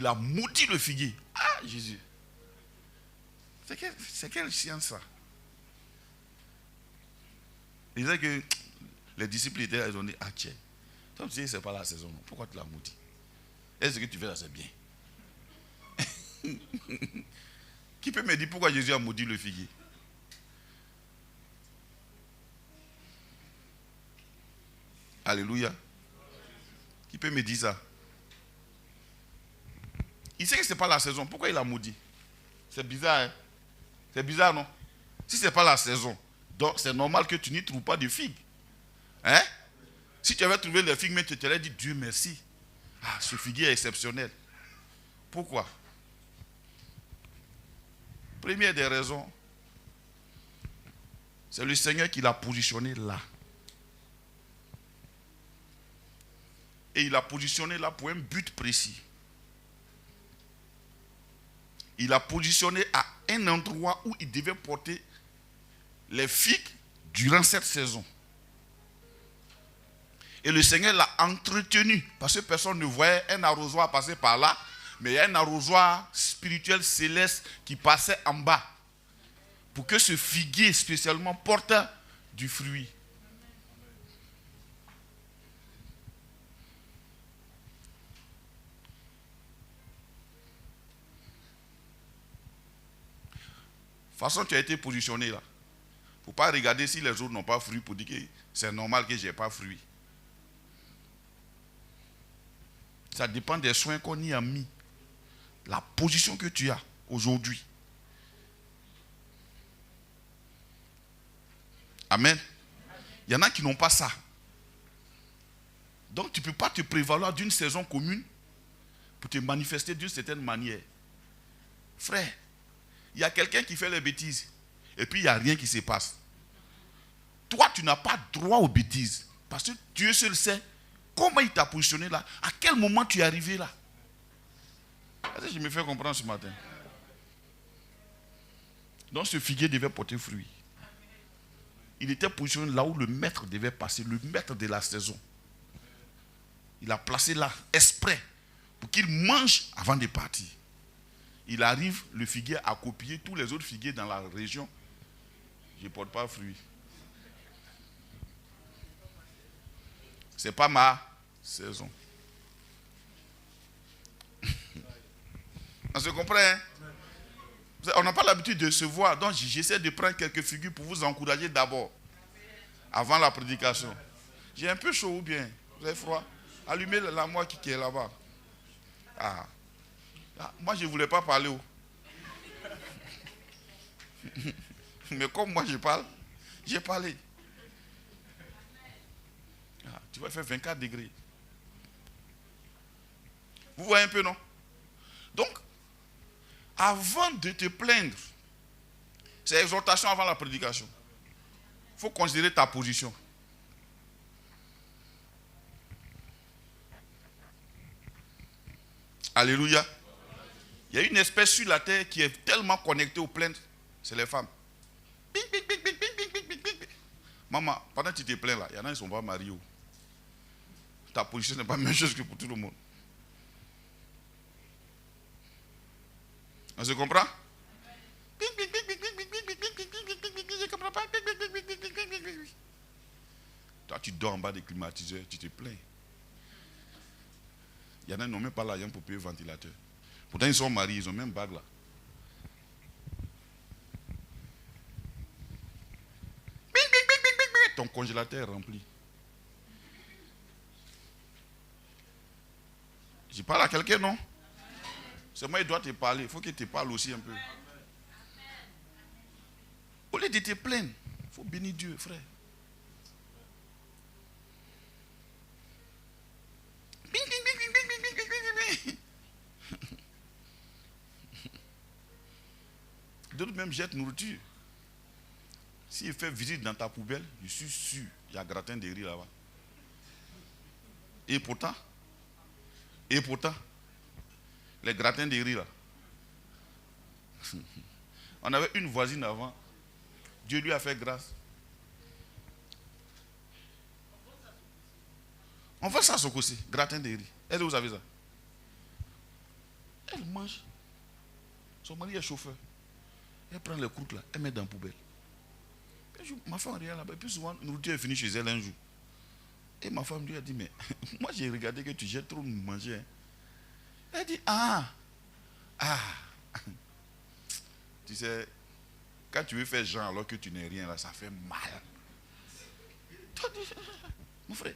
Il a maudit le figuier. Ah, Jésus. C'est quelle science ça? Il disait que les disciples étaient là, ils ont dit, ah tiens, toi tu sais c'est pas la saison, non. Pourquoi tu l'as maudit? Est-ce que tu fais là, c'est bien? Qui peut me dire pourquoi Jésus a maudit le figuier? Alléluia. Qui peut me dire ça? Il sait que ce n'est pas la saison. Pourquoi il a maudit? C'est bizarre, hein? C'est bizarre, non? Si ce n'est pas la saison, donc c'est normal que tu n'y trouves pas de figues. Hein? Si tu avais trouvé les figues, mais tu te l'as dit, Dieu merci. Ah, ce figuier est exceptionnel. Pourquoi? Première des raisons, c'est le Seigneur qui l'a positionné là. Et il l'a positionné là pour un but précis. Il l'a positionné à un endroit où il devait porter les figues durant cette saison. Et le Seigneur l'a entretenu parce que personne ne voyait un arrosoir passer par là, mais il y a un arrosoir spirituel céleste qui passait en bas pour que ce figuier spécialement porte du fruit. De toute façon, tu as été positionné là. Il ne faut pas regarder si les autres n'ont pas fruit pour dire que c'est normal que je n'ai pas fruit. Ça dépend des soins qu'on y a mis. La position que tu as aujourd'hui. Amen. Il y en a qui n'ont pas ça. Donc tu ne peux pas te prévaloir d'une saison commune pour te manifester d'une certaine manière. Frère, il y a quelqu'un qui fait les bêtises et puis il n'y a rien qui se passe. Toi, tu n'as pas droit aux bêtises parce que Dieu seul sait comment il t'a positionné là, à quel moment tu es arrivé là. Est-ce que je me fais comprendre ce matin? Donc ce figuier devait porter fruit. Il était positionné là où le maître devait passer, le maître de la saison. Il l'a placé là, exprès, pour qu'il mange avant de partir. Il arrive, le figuier a copié tous les autres figuiers dans la région. Je ne porte pas fruit. Ce n'est pas ma saison. On se comprend, hein? On n'a pas l'habitude de se voir, donc j'essaie de prendre quelques figures pour vous encourager d'abord, avant la prédication. J'ai un peu chaud ou bien? Vous avez froid? Allumez la moi qui est là-bas. Ah. Moi, je ne voulais pas parler. Mais comme moi, je parle, j'ai parlé. Ah, tu vas faire 24 degrés. Vous voyez un peu, non? Donc, avant de te plaindre, c'est exhortation avant la prédication. Il faut considérer ta position. Alléluia. Il y a une espèce sur la terre qui est tellement connectée aux plaintes, c'est les femmes. Bing, bing, bing, bing, bing, bing, bing, bing. Maman, pendant que tu te plains là, il y en a qui ne sont pas mariés. Ta position n'est pas la même chose que pour tout le monde. On se comprend? Toi, tu dors en bas des climatiseurs, tu te plains. Il y en a qui n'ont même pas l'argent pour payer le ventilateur. Pourtant, ils sont mariés, ils ont même bague là. Ton congélateur est rempli. Je parle à quelqu'un, non? C'est moi, il doit te parler. Il faut qu'il te parle aussi un peu. Au lieu de te plaindre, il faut bénir Dieu, frère. D'autres même jettent nourriture. S'il fait visite dans ta poubelle, je suis sûr, il y a gratin de riz là-bas. Et pourtant, les gratins de riz là. On avait une voisine avant. Dieu lui a fait grâce. On fait ça Sokossi, gratin de riz. Est-ce que vous savez ça? mange. Son mari est chauffeur. Elle prend les croûtes là, elle met dans la poubelle. Ma femme regarde là-bas. Et puis souvent, nourriture est finie chez elle un jour. Et ma femme lui a dit, mais moi j'ai regardé que tu jettes trop de manger. Hein. Elle dit, ah. Tu sais, quand tu veux faire genre alors que tu n'es rien là, ça fait mal. Mon frère,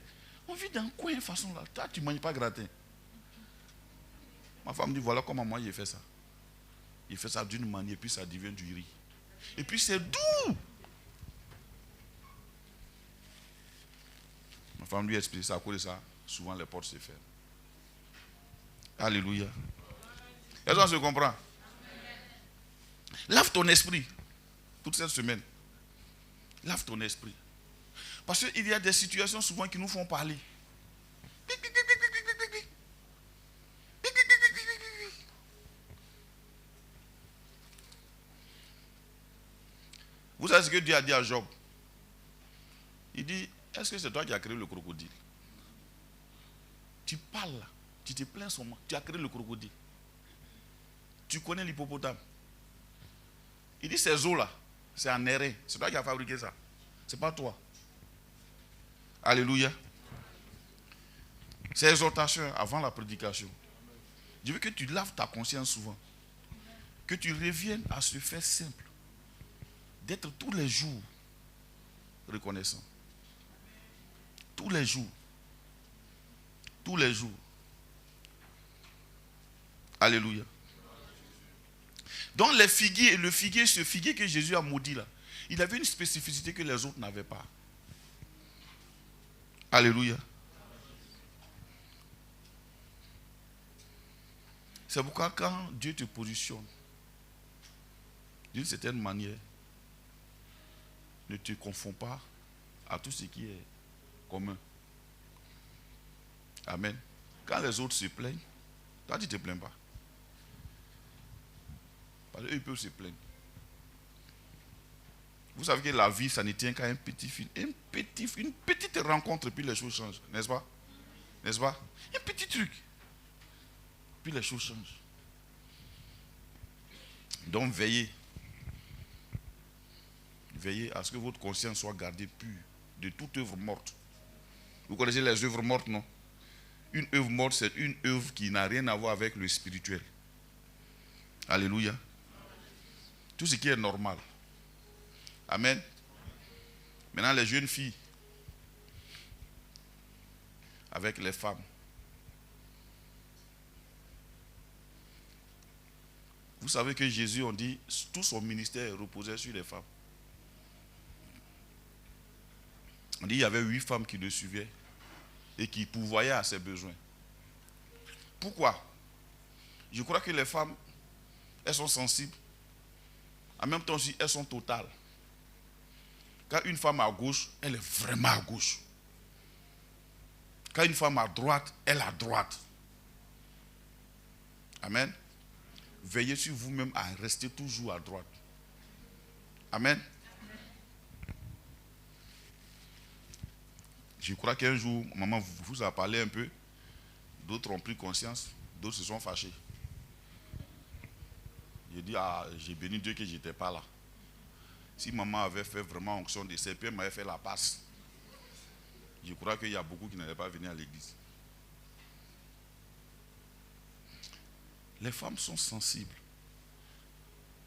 on vit dans un coin de façon là. Toi, tu ne manges pas gratin. Ma femme dit, voilà comment moi j'ai fait ça. Il fait ça d'une manière, puis ça devient du riz. Et puis c'est doux. Ma femme lui a expliqué ça, à cause de ça, souvent les portes se ferment. Alléluia. Est-ce qu'on se comprend? Lave ton esprit. Toute cette semaine. Lave ton esprit. Parce qu'il y a des situations souvent qui nous font parler. Vous savez ce que Dieu a dit à Job? Il dit, est-ce que c'est toi qui as créé le crocodile? Tu parles là, tu te plains seulement, tu as créé le crocodile. Tu connais l'hippopotame. Il dit, ces eaux là, c'est en airain. C'est toi qui as fabriqué ça. C'est pas toi. Alléluia. C'est exhortation avant la prédication. Je veux que tu laves ta conscience souvent. Que tu reviennes à ce fait simple. D'être tous les jours reconnaissant. Tous les jours. Tous les jours. Alléluia. Donc les figuiers, ce figuier que Jésus a maudit là, il avait une spécificité que les autres n'avaient pas. Alléluia. C'est pourquoi quand Dieu te positionne d'une certaine manière, ne te confonds pas à tout ce qui est commun. Amen. Quand les autres se plaignent, toi tu ne te plains pas. Parce qu'eux ils peuvent se plaindre. Vous savez que la vie, ça ne tient qu'à une petite rencontre, puis les choses changent. N'est-ce pas? N'est-ce pas? Un petit truc. Puis les choses changent. Donc veillez. Veillez à ce que votre conscience soit gardée pure de toute œuvre morte. Vous connaissez les œuvres mortes, non? Une œuvre morte, c'est une œuvre qui n'a rien à voir avec le spirituel. Alléluia. Tout ce qui est normal. Amen. Maintenant, les jeunes filles, avec les femmes. Vous savez que Jésus, on dit, tout son ministère reposait sur les femmes. On dit, il y avait 8 femmes qui le suivaient et qui pourvoyaient à ses besoins. Pourquoi? Je crois que les femmes, elles sont sensibles. En même temps aussi, elles sont totales. Quand une femme est à gauche, elle est vraiment à gauche. Quand une femme est à droite, elle est à droite. Amen. Veillez sur vous-même à rester toujours à droite. Amen. Je crois qu'un jour, maman vous a parlé un peu. D'autres ont pris conscience. D'autres se sont fâchés. J'ai dit, j'ai béni Dieu que je n'étais pas là. Si maman avait fait vraiment onction de ses pieds, elle m'avait fait la passe. Je crois qu'il y a beaucoup qui n'allaient pas venir à l'église. Les femmes sont sensibles.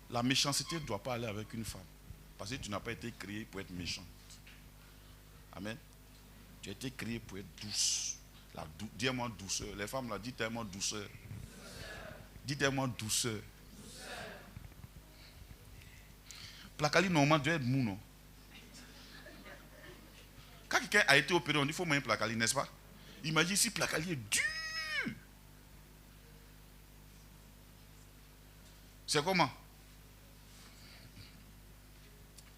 La méchanceté ne doit pas aller avec une femme. Parce que tu n'as pas été créé pour être méchante. Amen. Tu as été créé pour être douce. Dis-moi douceur. Les femmes là, dites-moi douceur. Dites-moi douceur. Placali normalement doit être mou, non? Quand quelqu'un a été opéré, on dit qu'il faut manger placali, n'est-ce pas? Imagine si placali est dur. C'est comment?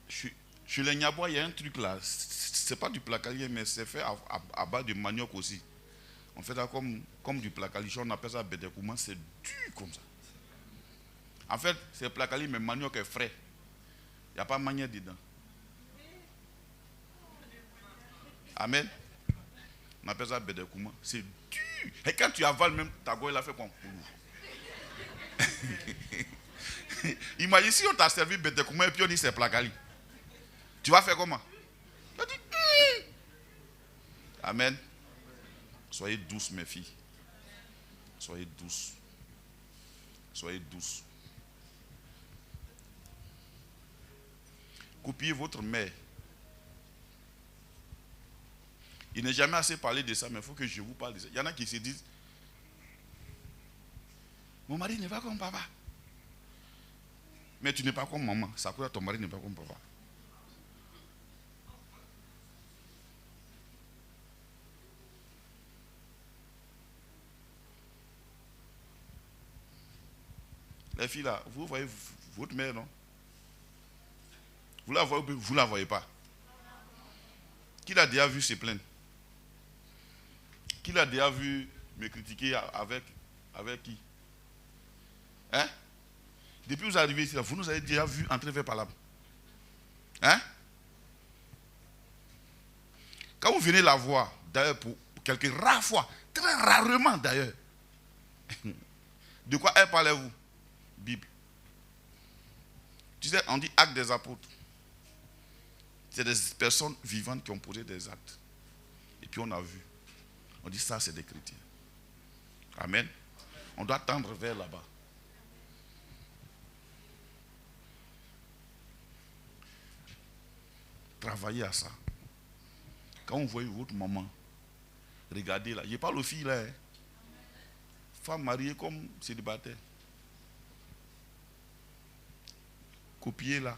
Chez les Niabois, il y a un truc là. C'est pas du placali, mais c'est fait à base de manioc aussi. On fait ça comme du placali. On appelle ça bédékouma. C'est dur comme ça. En fait, c'est placali, mais manioc est frais. Il n'y a pas de manière dedans. Amen. On appelle ça bédékouma. C'est dur. Et quand tu avales même, ta gorge, elle a fait comme. Imagine si on t'a servi bête comment et puis on dit c'est placali. Tu vas faire comment? Tu vas dire, Amen. Soyez douces, mes filles. Soyez douces. Soyez douces. Copiez votre mère. Il n'est jamais assez parlé de ça, mais il faut que je vous parle de ça. Il y en a qui se disent, mon mari n'est pas comme papa. Mais tu n'es pas comme maman. Ça veut dire que ton mari n'est pas comme papa. Les filles là, vous voyez votre mère, non? Vous la voyez ou vous ne la voyez pas? Qui l'a déjà vu se plaindre? Qui l'a déjà vu me critiquer avec qui? Hein? Depuis que vous arrivez ici, vous nous avez déjà vu entrer vers par là. Hein? Quand vous venez la voir, d'ailleurs pour quelques rares fois, très rarement d'ailleurs, de quoi elle parlez-vous? Bible. Tu sais, on dit acte des apôtres. C'est des personnes vivantes qui ont posé des actes. Et puis on a vu. On dit ça, c'est des chrétiens. Amen. On doit tendre vers là-bas. Travaillez à ça. Quand vous voyez votre maman, regardez là. Je parle aux filles là. Hein. Femmes mariées comme célibataires. Copiez-la.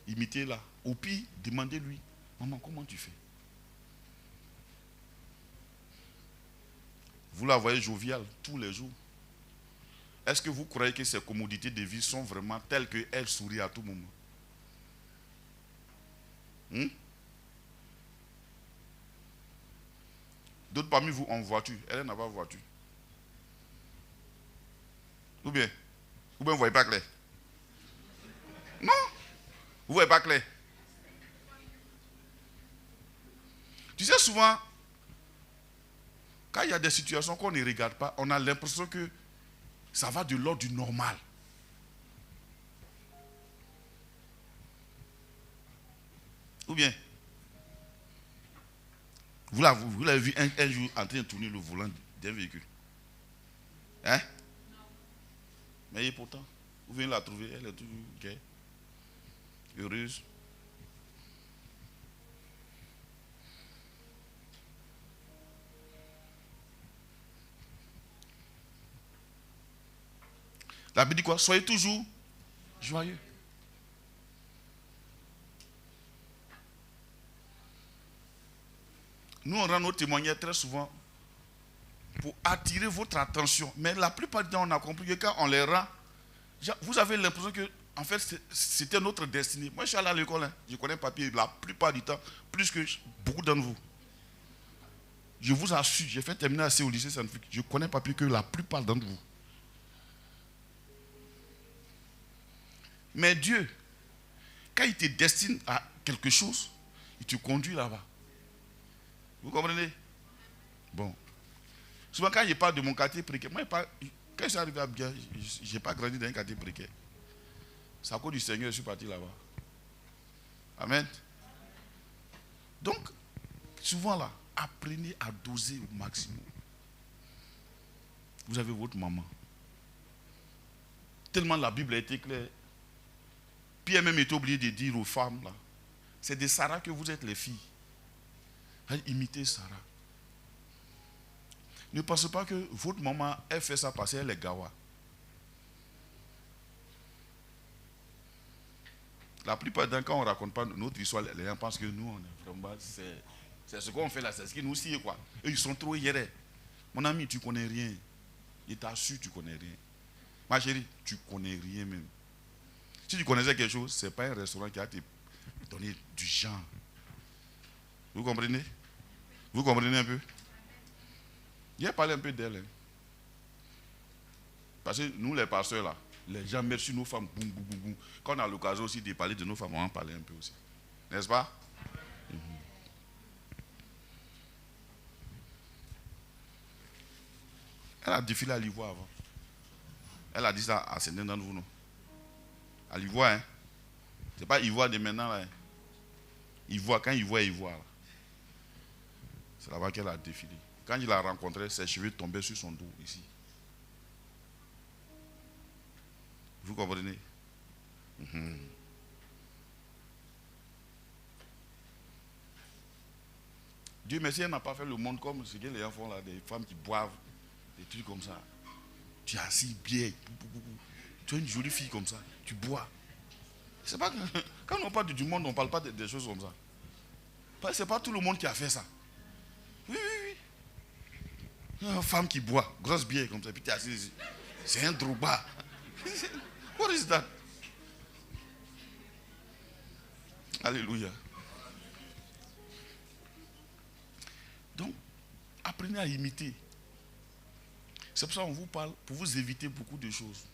Imitez-la. Au pire, demandez-lui. Maman, comment tu fais? Vous la voyez joviale tous les jours. Est-ce que vous croyez que ces commodités de vie sont vraiment telles qu'elle sourit à tout moment? D'autres parmi vous ont voiture. Elle n'a pas de voiture. Ou bien vous ne voyez pas clair? Non, vous ne voyez pas clair. Tu sais, souvent, quand il y a des situations qu'on ne regarde pas, on a l'impression que ça va de l'ordre du normal. Ou bien, vous l'avez vu un jour en train de tourner le volant d'un véhicule. Hein? Mais et pourtant, vous venez la trouver, elle est toujours gaie, heureuse. La Bible dit quoi? Soyez toujours joyeux. Nous, on rend nos témoignages très souvent pour attirer votre attention. Mais la plupart du temps, on a compris que quand on les rend, vous avez l'impression que, en fait, c'était notre destinée. Moi, je suis allé à l'école, hein. Je connais le papier la plupart du temps, plus que beaucoup d'entre vous. Je vous assure, j'ai fait terminer assez au lycée scientifique. Je connais le papier que la plupart d'entre vous. Mais Dieu, quand il te destine à quelque chose, il te conduit là-bas. Vous comprenez? Bon. Souvent, quand je parle de mon quartier précaire, moi, quand je suis arrivé à Abidjan, je n'ai pas grandi dans un quartier précaire. C'est à cause du Seigneur que je suis parti là-bas. Amen. Donc, souvent là, apprenez à doser au maximum. Vous avez votre maman. Tellement la Bible a été claire. Pierre même est obligé de dire aux femmes là, c'est de Sarah que vous êtes les filles. Imitez Sarah. Ne pensez pas que votre maman, elle fait ça parce qu'elle est gawa. La plupart du temps, quand on ne raconte pas notre histoire, les gens pensent que nous, on est vraiment, c'est ce qu'on fait là, c'est ce qui nous sied quoi. Et ils sont trop hier. Mon ami, tu ne connais rien. Il t'assure, tu ne connais rien. Ma chérie, tu ne connais rien même. Si tu connaissais quelque chose, ce n'est pas un restaurant qui a te donné du genre. Vous comprenez? Vous comprenez un peu? J'ai parlé un peu d'elle. Hein. Parce que nous, les pasteurs, là, les gens mettent sur nos femmes. Boum, boum, boum, boum. Quand on a l'occasion aussi de parler de nos femmes, on en parler un peu aussi. N'est-ce pas? Elle a défilé à l'Ivoire avant. Elle a dit ça à certains d'entre vous, non? À l'Ivoire, hein? C'est pas Ivoire de maintenant, là. Hein? Ivoire, quand Ivoire, Ivoire. Là. C'est là-bas qu'elle a défilé. Quand il l'a rencontré, ses cheveux tombaient sur son dos, ici. Vous comprenez? Dieu merci, elle n'a pas fait le monde comme ce que les gens font là, des femmes qui boivent, des trucs comme ça. Tu es assis bien, tu es une jolie fille comme ça, tu bois. C'est pas que, quand on parle du monde, on ne parle pas des choses comme ça. C'est pas tout le monde qui a fait ça. Oui, oui, oui. Une femme qui boit, grosse bière comme ça, puis tu es assis, c'est un droga. What is that? Alléluia. Donc, apprenez à imiter. C'est pour ça qu'on vous parle, pour vous éviter beaucoup de choses.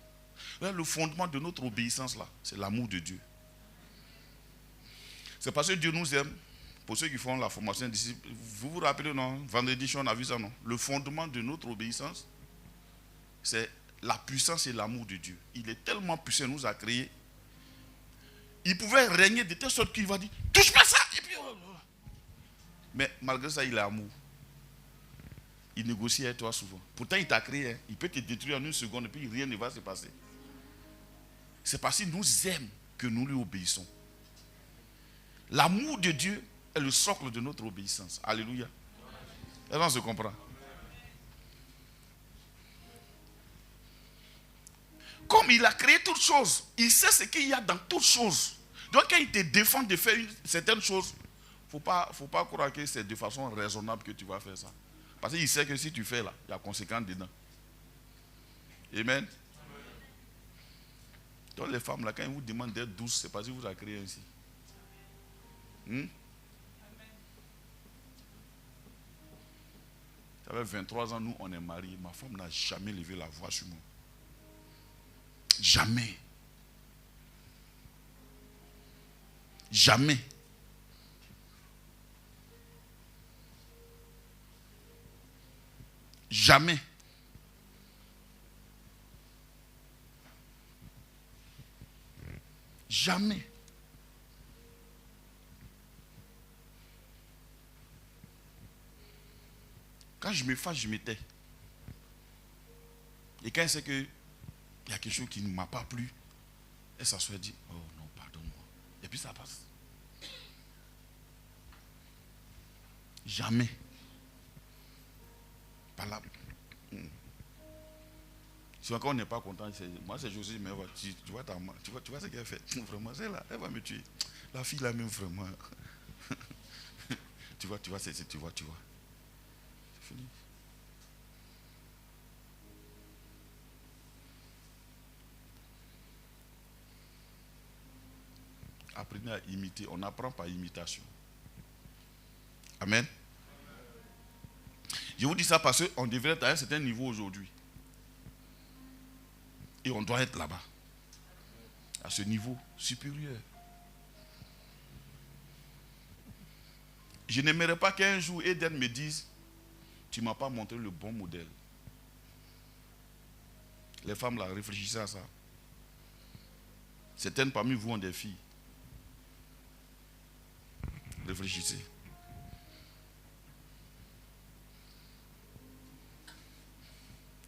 Là, le fondement de notre obéissance, là, c'est l'amour de Dieu. C'est parce que Dieu nous aime. Pour ceux qui font la formation d'ici, vous vous rappelez, non? Vendredi, on a vu ça, non? Le fondement de notre obéissance, c'est la puissance et l'amour de Dieu. Il est tellement puissant, il nous a créés. Il pouvait régner de telle sorte qu'il va dire, touche pas ça! Et puis, mais malgré ça, il est amour. Il négocie avec toi souvent. Pourtant, il t'a créé. Hein. Il peut te détruire en une seconde et puis rien ne va se passer. C'est parce qu'il nous aime que nous lui obéissons. L'amour de Dieu est le socle de notre obéissance. Alléluia. Est-ce qu'on se comprend? Comme il a créé toutes choses, il sait ce qu'il y a dans toutes choses. Donc quand il te défend de faire certaines choses, il ne faut pas croire que c'est de façon raisonnable que tu vas faire ça. Parce qu'il sait que si tu fais là, il y a conséquences dedans. Amen. Donc les femmes là, quand ils vous demandent d'être douces, c'est parce qu'il vous a créé ainsi. Ça fait 23 ans, nous on est mariés. Ma femme n'a jamais levé la voix sur moi. Jamais. Jamais. Jamais. Jamais. Quand je me fâche, je me tais. Et quand elle sait qu'il y a quelque chose qui ne m'a pas plu, elle s'assoit et dit, oh non, pardonne-moi. Et puis ça passe. Jamais. Pas là. Si encore on n'est pas content, moi c'est Josie, mais tu vois ce qu'elle fait. Vraiment, c'est là, elle va me tuer. La fille là même vraiment. tu vois. C'est fini. Apprenez à imiter. On apprend par imitation. Amen. Je vous dis ça parce qu'on devrait être à un certain niveau aujourd'hui. Et on doit être là-bas. À ce niveau supérieur. Je n'aimerais pas qu'un jour Eden me dise, tu ne m'as pas montré le bon modèle. Les femmes là, réfléchissez à ça. Certaines parmi vous ont des filles. Réfléchissez.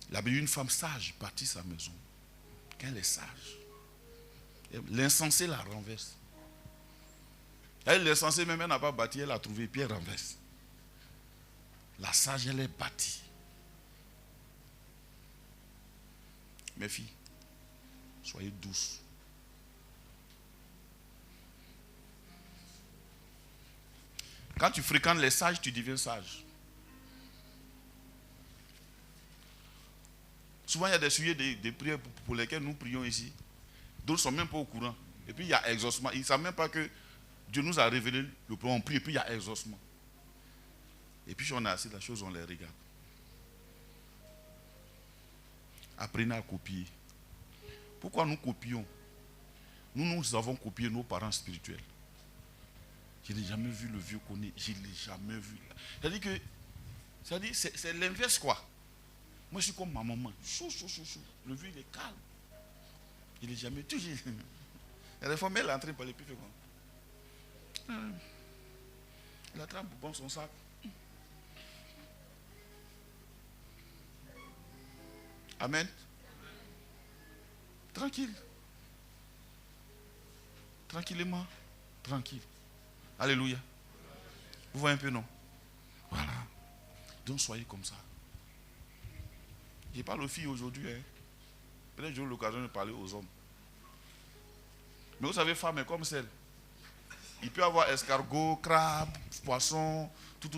Il y avait une femme sage bâtit sa maison. Quand elle est sage, l'insensé la renverse. Elle, l'insensé même, elle n'a pas bâti, elle a trouvé, puis elle renverse. La sage, elle est bâtie. Mes filles, soyez douces. Quand tu fréquentes les sages, tu deviens sage. Souvent, il y a des sujets des prières pour lesquels nous prions ici. D'autres ne sont même pas au courant. Et puis, il y a exaucement. Ils ne savent même pas que Dieu nous a révélé le plan. On prie et puis il y a exaucement. Et puis, on est assis, la chose, on les regarde. Apprenez à copier. Pourquoi nous copions? Nous avons copié nos parents spirituels. Je n'ai jamais vu le vieux Koné. Je ne l'ai jamais vu. C'est-à-dire que c'est l'inverse, quoi. Moi, je suis comme ma maman. Chou, chou, chou, chou. Le vieux, il est calme. Il n'est jamais toujours. La réforme, elle est entrée par les pieds. Il attrape bon son sac. Amen. Tranquille. Tranquillement. Tranquille. Alléluia. Vous voyez un peu, non? Voilà. Donc soyez comme ça. Je parle aux filles aujourd'hui. Hein. Peut-être que j'aurai l'occasion de parler aux hommes. Mais vous savez, femme est comme celle. Il peut y avoir escargot, crabe, poisson, tout.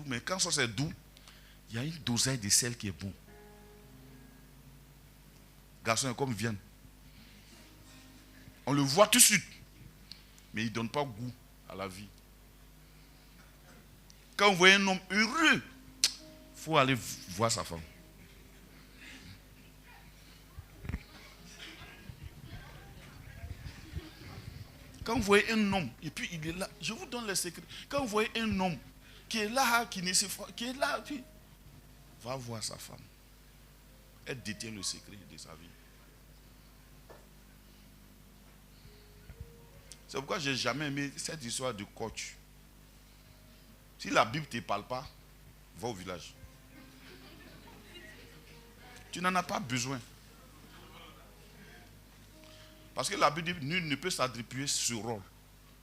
Mais quand ça c'est doux, il y a une dosage de sel qui est bon. Garçon est comme viande. On le voit tout de suite. Mais il ne donne pas goût à la vie. Quand vous voyez un homme heureux, il faut aller voir sa femme. Quand vous voyez un homme, et puis il est là, je vous donne les secrets. Quand vous voyez un homme qui est là, qui est là, puis va voir sa femme. Elle détient le secret de sa vie. C'est pourquoi je n'ai jamais aimé cette histoire de coach. Si la Bible ne te parle pas, va au village. Tu n'en as pas besoin. Parce que la Bible dit, nul ne peut s'attribuer ce rôle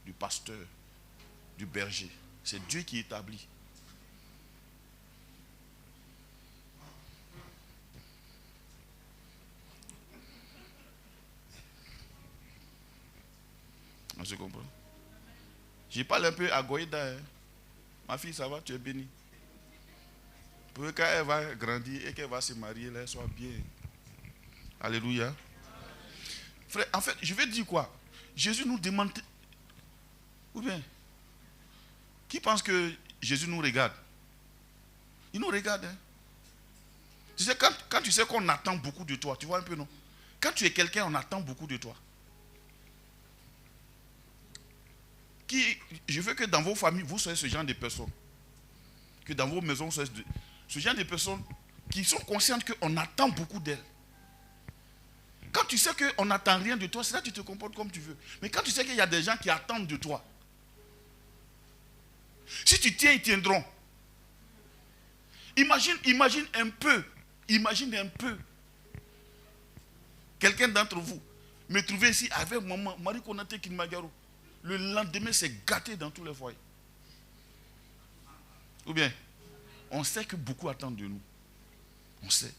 du pasteur, du berger. C'est Dieu qui établit. On se comprend? Je parle un peu à Goïda. Hein. Ma fille, ça va, tu es bénie. Pour que quand elle va grandir et qu'elle va se marier, là, elle soit bien. Alléluia. Frère, en fait, je vais dire quoi? Jésus nous demande. Ou bien, qui pense que Jésus nous regarde? Il nous regarde. Hein? Tu sais, quand tu sais qu'on attend beaucoup de toi, tu vois un peu, non? Quand tu es quelqu'un, on attend beaucoup de toi. Je veux que dans vos familles, vous soyez ce genre de personnes. Que dans vos maisons, vous soyez ce genre de personnes qui sont conscientes qu'on attend beaucoup d'elles. Quand tu sais qu'on n'attend rien de toi, c'est là que tu te comportes comme tu veux. Mais quand tu sais qu'il y a des gens qui attendent de toi, si tu tiens, ils tiendront. Imagine un peu. Quelqu'un d'entre vous me trouver ici avec maman, Marie Konaté Kinmagaro. Le lendemain, c'est gâté dans tous les foyers. Ou bien, on sait que beaucoup attendent de nous. On sait.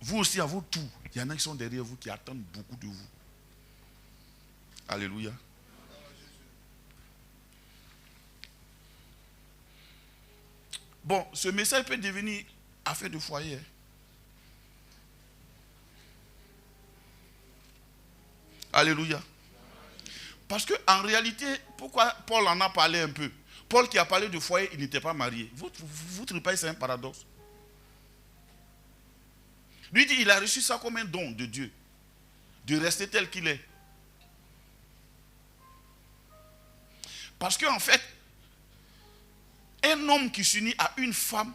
Vous aussi, à votre tour, il y en a qui sont derrière vous, qui attendent beaucoup de vous. Alléluia. Bon, ce message peut devenir affaire de foyer. Alléluia. Parce qu'en réalité, pourquoi Paul en a parlé un peu? Paul qui a parlé de foyer, il n'était pas marié. Vous ne trouvez pas que c'est un paradoxe? Lui dit, il a reçu ça comme un don de Dieu. De rester tel qu'il est. Parce qu'en fait, un homme qui s'unit à une femme,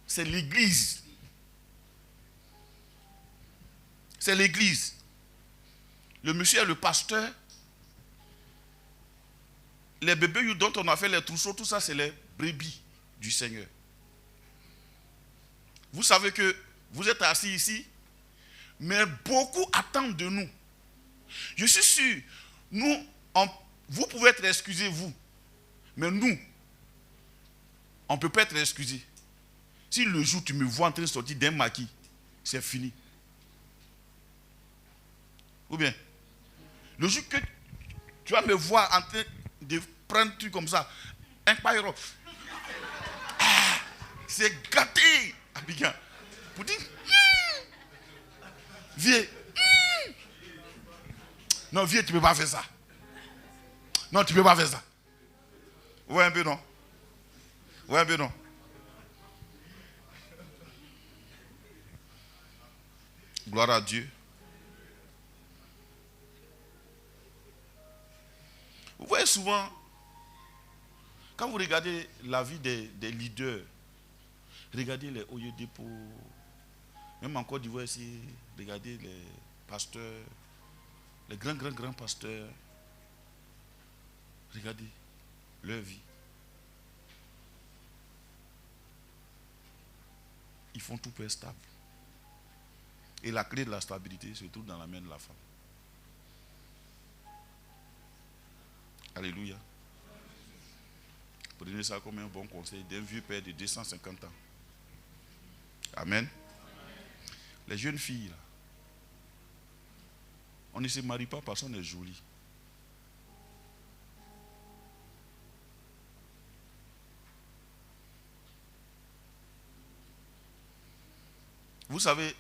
c'est l'église. C'est l'église. Le monsieur est le pasteur. Les bébés dont on a fait les trousseaux, tout ça, c'est les brebis du Seigneur. Vous savez que vous êtes assis ici, mais beaucoup attendent de nous. Je suis sûr, vous pouvez être excusés, vous, mais nous, on ne peut pas être excusés. Si le jour où tu me vois en train de sortir d'un maquis, c'est fini. Ou bien, le jour que tu vas me voir en train de prendre un truc comme ça, un paillero, c'est gâté, Abidjan. Pour dire, vieux, non, vieux, tu ne peux pas faire ça. Non, tu ne peux pas faire ça. Ouais, un peu non. Ouais, un peu non. Gloire à Dieu. Vous voyez souvent, quand vous regardez la vie des leaders, Regardez les Oyedepo. Même en Côte d'Ivoire ici, regardez les pasteurs, les grands pasteurs. Regardez leur vie. Ils font tout pour être stable. Et la clé de la stabilité se trouve dans la main de la femme. Alléluia. Prenez ça comme un bon conseil d'un vieux père de 250 ans. Amen. Les jeunes filles, là, on ne se marie pas parce qu'on est joli. Vous savez,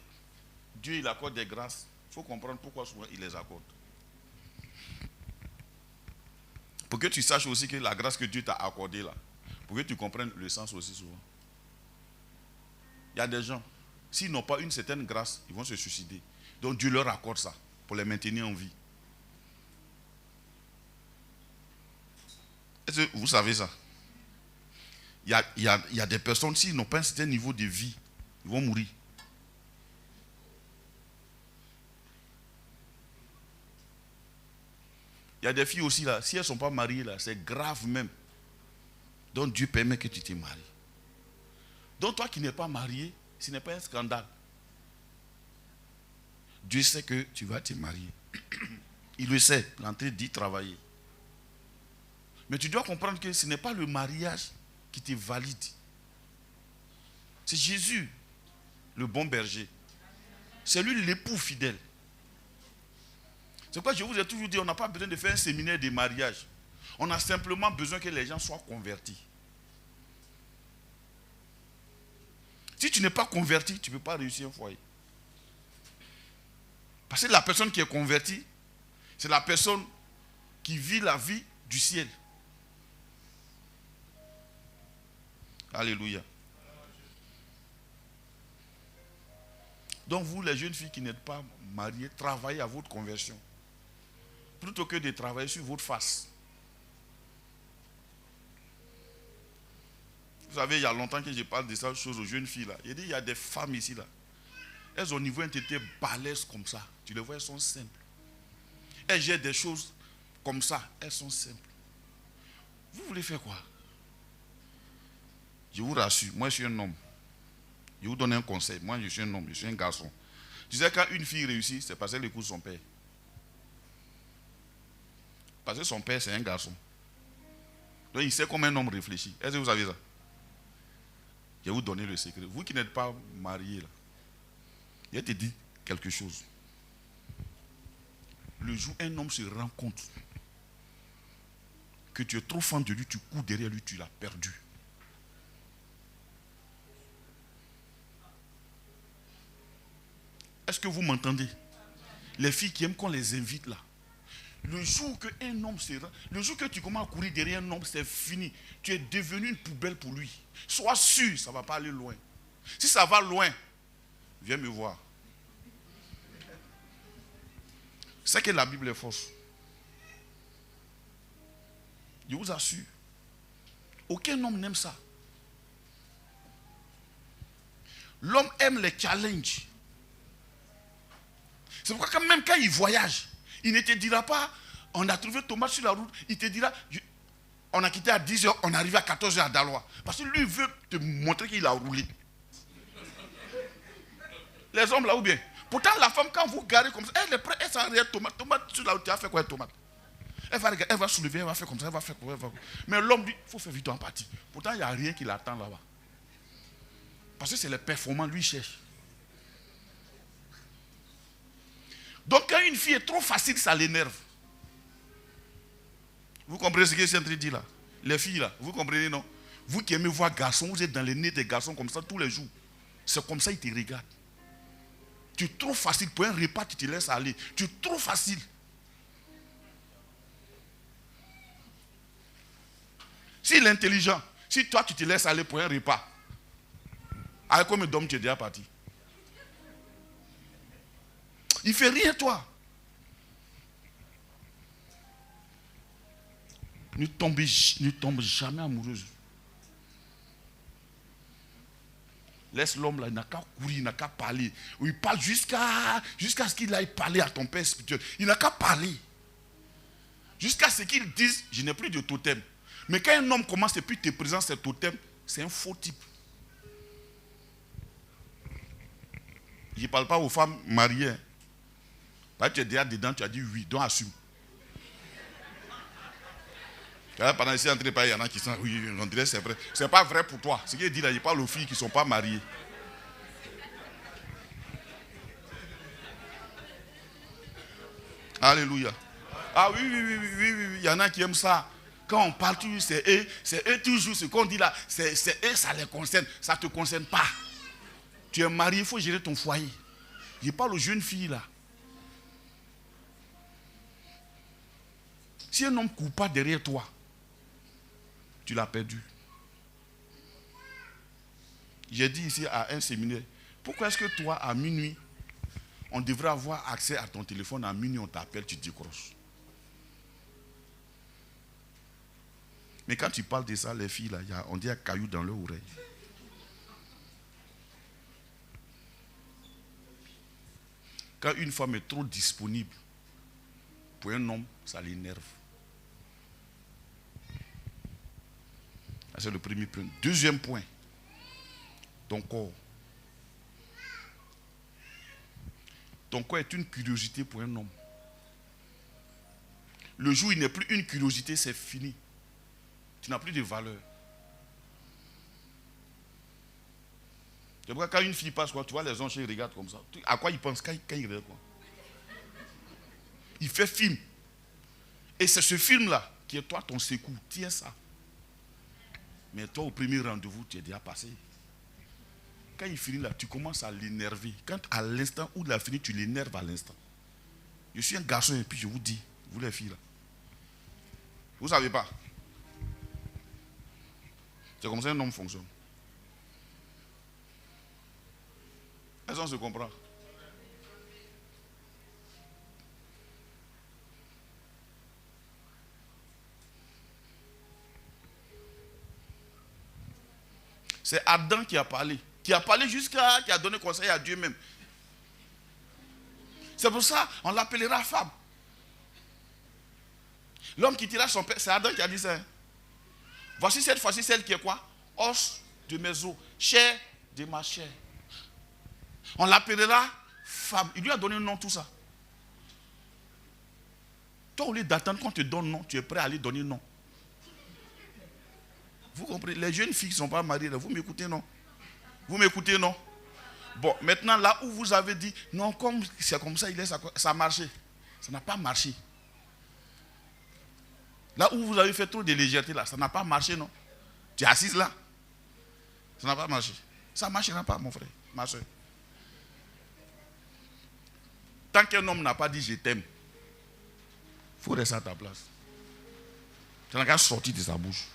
Dieu il accorde des grâces. Il faut comprendre pourquoi souvent il les accorde. Pour que tu saches aussi que la grâce que Dieu t'a accordée là, pour que tu comprennes le sens aussi souvent. Il y a des gens, s'ils n'ont pas une certaine grâce, ils vont se suicider. Donc Dieu leur accorde ça pour les maintenir en vie. Est-ce que vous savez ça? Il y a des personnes, s'ils n'ont pas un certain niveau de vie, ils vont mourir. Il y a des filles aussi là, si elles ne sont pas mariées là, c'est grave même. Donc Dieu permet que tu te maries. Donc toi qui n'es pas marié, ce n'est pas un scandale. Dieu sait que tu vas te marier. Il le sait, l'entrée dit travailler. Mais tu dois comprendre que ce n'est pas le mariage qui te valide. C'est Jésus, le bon berger. C'est lui l'époux fidèle. C'est pourquoi je vous ai toujours dit, on n'a pas besoin de faire un séminaire de mariage. On a simplement besoin que les gens soient convertis. Si tu n'es pas converti, tu ne peux pas réussir un foyer. Parce que la personne qui est convertie, c'est la personne qui vit la vie du ciel. Alléluia. Donc vous, les jeunes filles qui n'êtes pas mariées, travaillez à votre conversion. Plutôt que de travailler sur votre face. Vous savez, il y a longtemps que je parle de cette chose aux jeunes filles là. Il y a des femmes ici là. Elles ont au niveau été balèzes comme ça. Tu les vois, elles sont simples. Elles gèrent des choses comme ça. Elles sont simples. Vous voulez faire quoi? Je vous rassure, moi je suis un homme. Je vous donne un conseil. Moi je suis un homme, je suis un garçon. Tu sais, quand une fille réussit, c'est parce qu'elle écoute son père. Parce que son père c'est un garçon. Donc il sait comment un homme réfléchit. Est-ce que vous savez ça? Je vais vous donner le secret. Vous qui n'êtes pas mariés là, je vais te dire quelque chose. Le jour où un homme se rend compte que tu es trop fan de lui, tu cours derrière lui, tu l'as perdu. Est-ce que vous m'entendez? Les filles qui aiment qu'on les invite là. Le jour qu'un homme se rend, le jour que tu commences à courir derrière un homme, c'est fini. Tu es devenu une poubelle pour lui. Sois sûr, ça ne va pas aller loin. Si ça va loin, viens me voir. C'est que la Bible est fausse. Je vous assure. Aucun homme n'aime ça. L'homme aime les challenges. C'est pourquoi même quand il voyage, il ne te dira pas, on a trouvé tomate sur la route, il te dira, on a quitté à 10h, on est arrivé à 14h à Daloa. Parce que lui veut te montrer qu'il a roulé. Les hommes là ou bien. Pourtant la femme quand vous garez comme ça, elle est prête, elle s'arrête, tomate sur la route, tu as fait quoi tomate? Elle va regarder, elle va soulever, elle va faire comme ça, elle va faire quoi, Mais l'homme dit, il faut faire vite en partie. Pourtant il n'y a rien qui l'attend là-bas. Parce que c'est les performances, lui cherche. Donc quand une fille est trop facile, ça l'énerve. Vous comprenez ce que je suis en train de dire là? Les filles là, vous comprenez non? Vous qui aimez voir garçons, vous êtes dans les nez des garçons comme ça tous les jours. C'est comme ça ils te regardent. Tu es trop facile pour un repas, tu te laisses aller. Tu es trop facile. S'il est intelligent, si toi tu te laisses aller pour un repas, avec combien d'hommes tu es déjà parti? Il ne fait rien toi. Ne tombe jamais amoureuse. Laisse l'homme là, il n'a qu'à courir, il n'a qu'à parler. Ou il parle jusqu'à ce qu'il aille parler à ton père spirituel. Il n'a qu'à parler. Jusqu'à ce qu'il dise, je n'ai plus de totem. Mais quand un homme commence et puis te présente ce totem, c'est un faux type. Je ne parle pas aux femmes mariées. Tu es déjà dedans, tu as dit oui, donc assume. Pendant ici, entre pas, il y en a qui sont, oui, on dirait c'est vrai. Ce n'est pas vrai pour toi. Ce qu'il dit là, il parle aux filles qui ne sont pas mariées. Alléluia. Ah oui, il y en a qui aiment ça. Quand on parle toujours, c'est eux toujours, ce qu'on dit là, c'est eux, ça les concerne. Ça ne te concerne pas. Tu es marié, il faut gérer ton foyer. Je parle aux jeunes filles là. Si un homme ne court pas derrière toi, tu l'as perdu. J'ai dit ici à un séminaire, pourquoi est-ce que toi, à minuit, on devrait avoir accès à ton téléphone, à minuit, on t'appelle, tu décroches. Mais quand tu parles de ça, les filles, là, on dit un caillou dans leur oreille. Quand une femme est trop disponible pour un homme, ça l'énerve. C'est le premier point. Deuxième point, ton corps. Ton corps est une curiosité pour un homme. Le jour où il n'est plus une curiosité, c'est fini. Tu n'as plus de valeur. C'est pourquoi quand une fille passe, quoi, tu vois les gens qui regardent comme ça. À quoi ils pensent quand ils regardent quoi? Il fait film. Et c'est ce film-là qui est toi ton secours. Tiens ça. Mais toi, au premier rendez-vous, tu es déjà passé. Quand il finit là, tu commences à l'énerver. Quand à l'instant où il a fini, tu l'énerves à l'instant. Je suis un garçon et puis je vous dis, vous les filles là. Vous ne savez pas. C'est comme ça un homme fonctionne. Est-ce qu'on se comprend? C'est Adam qui a parlé. Qui a parlé jusqu'à... qui a donné conseil à Dieu même. C'est pour ça on l'appellera femme. L'homme qui tira son père, c'est Adam qui a dit ça. Hein? Voici cette fois-ci celle qui est quoi? Os de mes os, chair de ma chair. On l'appellera femme. Il lui a donné un nom, tout ça. Toi, au lieu d'attendre qu'on te donne nom, tu es prêt à aller donner nom. Vous comprenez? Les jeunes filles qui ne sont pas mariées, vous m'écoutez, non? Vous m'écoutez, non? Bon, maintenant, là où vous avez dit, non, comme c'est comme ça, ça a marché. Ça n'a pas marché. Là où vous avez fait trop de légèreté, là, ça n'a pas marché, non? Tu es assise là. Ça n'a pas marché. Ça ne marchera pas, mon frère, ma soeur. Tant qu'un homme n'a pas dit je t'aime, il faut rester à ta place. Tu n'as qu'à sortir de sa bouche.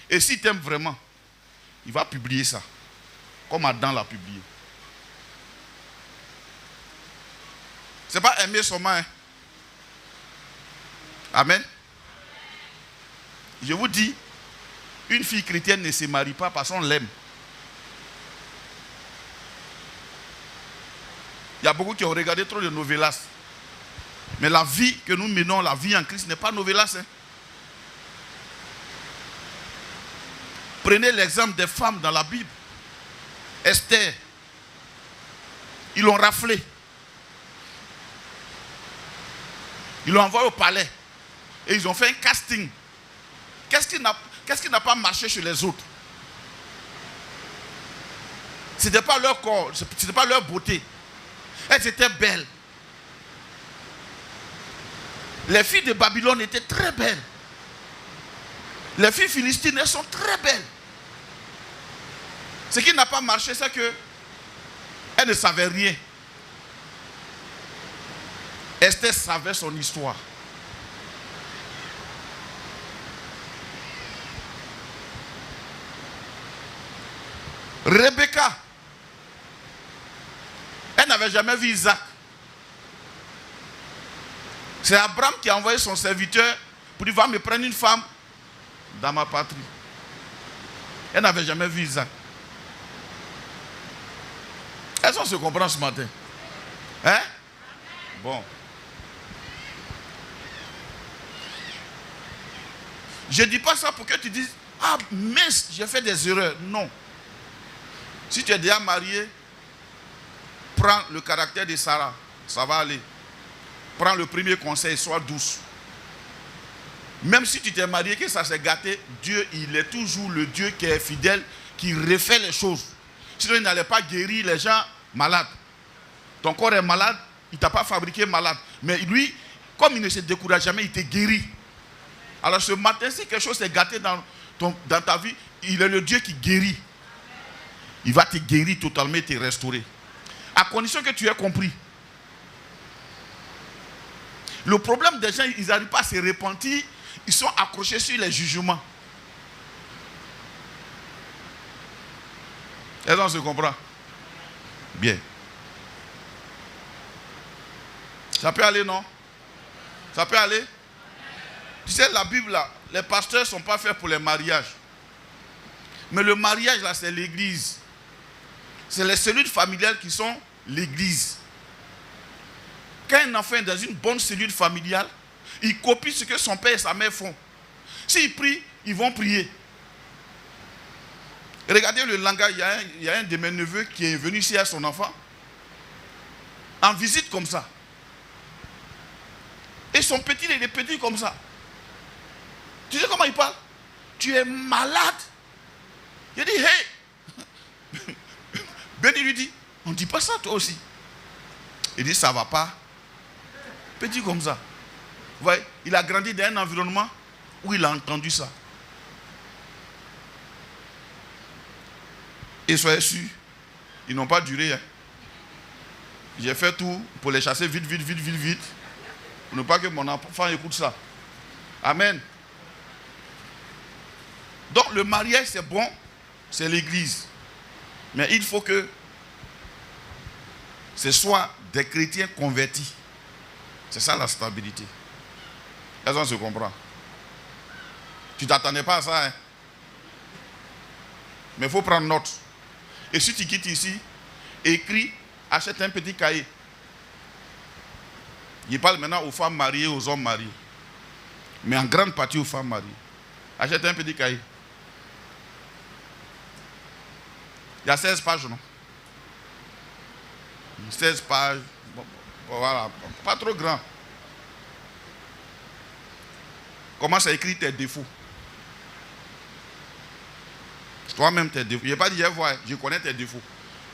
Et s'il t'aime vraiment, il va publier ça. Comme Adam l'a publié. Ce n'est pas aimer seulement. Hein. Amen. Je vous dis, une fille chrétienne ne se marie pas parce qu'on l'aime. Il y a beaucoup qui ont regardé trop de novelas. Mais la vie que nous menons, la vie en Christ, n'est pas novelas. Hein. Prenez l'exemple des femmes dans la Bible. Esther. Ils l'ont raflé. Ils l'ont envoyé au palais. Et ils ont fait un casting. Qu'est-ce qui n'a pas marché chez les autres? Ce n'était pas leur corps, ce n'était pas leur beauté. Elles étaient belles. Les filles de Babylone étaient très belles. Les filles philistines, elles sont très belles. Ce qui n'a pas marché, c'est que elles ne savaient rien. Esther savait son histoire. Rebecca, elle n'avait jamais vu Isaac. C'est Abraham qui a envoyé son serviteur pour dire, va me prendre une femme dans ma patrie. Elle n'avait jamais vu Isaac. Est-ce qu'on se comprend ce matin? Hein? Bon. Je ne dis pas ça pour que tu dises, ah mince, j'ai fait des erreurs. Non. Si tu es déjà marié, prends le caractère de Sarah, ça va aller. Prends le premier conseil, sois douce. Même si tu t'es marié, que ça s'est gâté, Dieu, il est toujours le Dieu qui est fidèle, qui refait les choses. Sinon, il n'allait pas guérir les gens malades. Ton corps est malade, il ne t'a pas fabriqué malade. Mais lui, comme il ne se décourage jamais, il te guérit. Alors ce matin, si quelque chose s'est gâté dans ta vie, il est le Dieu qui guérit. Il va te guérir totalement et te restaurer. À condition que tu aies compris. Le problème des gens, ils n'arrivent pas à se repentir. Ils sont accrochés sur les jugements. Est-ce qu'on se comprend? Bien. Ça peut aller, non? Ça peut aller? Tu sais, la Bible, là, les pasteurs ne sont pas faits pour les mariages. Mais le mariage, là, c'est l'église. C'est les cellules familiales qui sont l'église. Quand un enfant est dans une bonne cellule familiale, il copie ce que son père et sa mère font. S'ils prient, ils vont prier. Regardez le langage, il y a un de mes neveux qui est venu ici à son enfant, en visite comme ça. Et son petit, il est petit comme ça. Tu sais comment il parle? Tu es malade. Il dit, hey. Béni lui dit, on ne dit pas ça toi aussi. Il dit, ça ne va pas. Petit comme ça. Vous voyez, il a grandi dans un environnement où il a entendu ça. Et soyez sûrs, ils n'ont pas duré. Hein. J'ai fait tout pour les chasser vite, vite, vite, vite, vite. Pour ne pas que mon enfant écoute ça. Amen. Donc le mariage c'est bon, c'est l'église. Mais il faut que ce soit des chrétiens convertis. C'est ça la stabilité. Est-ce qu'on se comprend? Tu ne t'attendais pas à ça. Hein? Mais il faut prendre note. Et si tu quittes ici, écris, achète un petit cahier. Je parle maintenant aux femmes mariées, aux hommes mariés. Mais en grande partie aux femmes mariées. Achète un petit cahier. Il y a 16 pages, non? 16 pages. Bon, voilà, pas trop grand. Commence à écrire tes défauts. Toi-même tes défauts. Je n'ai pas dit, je connais tes défauts.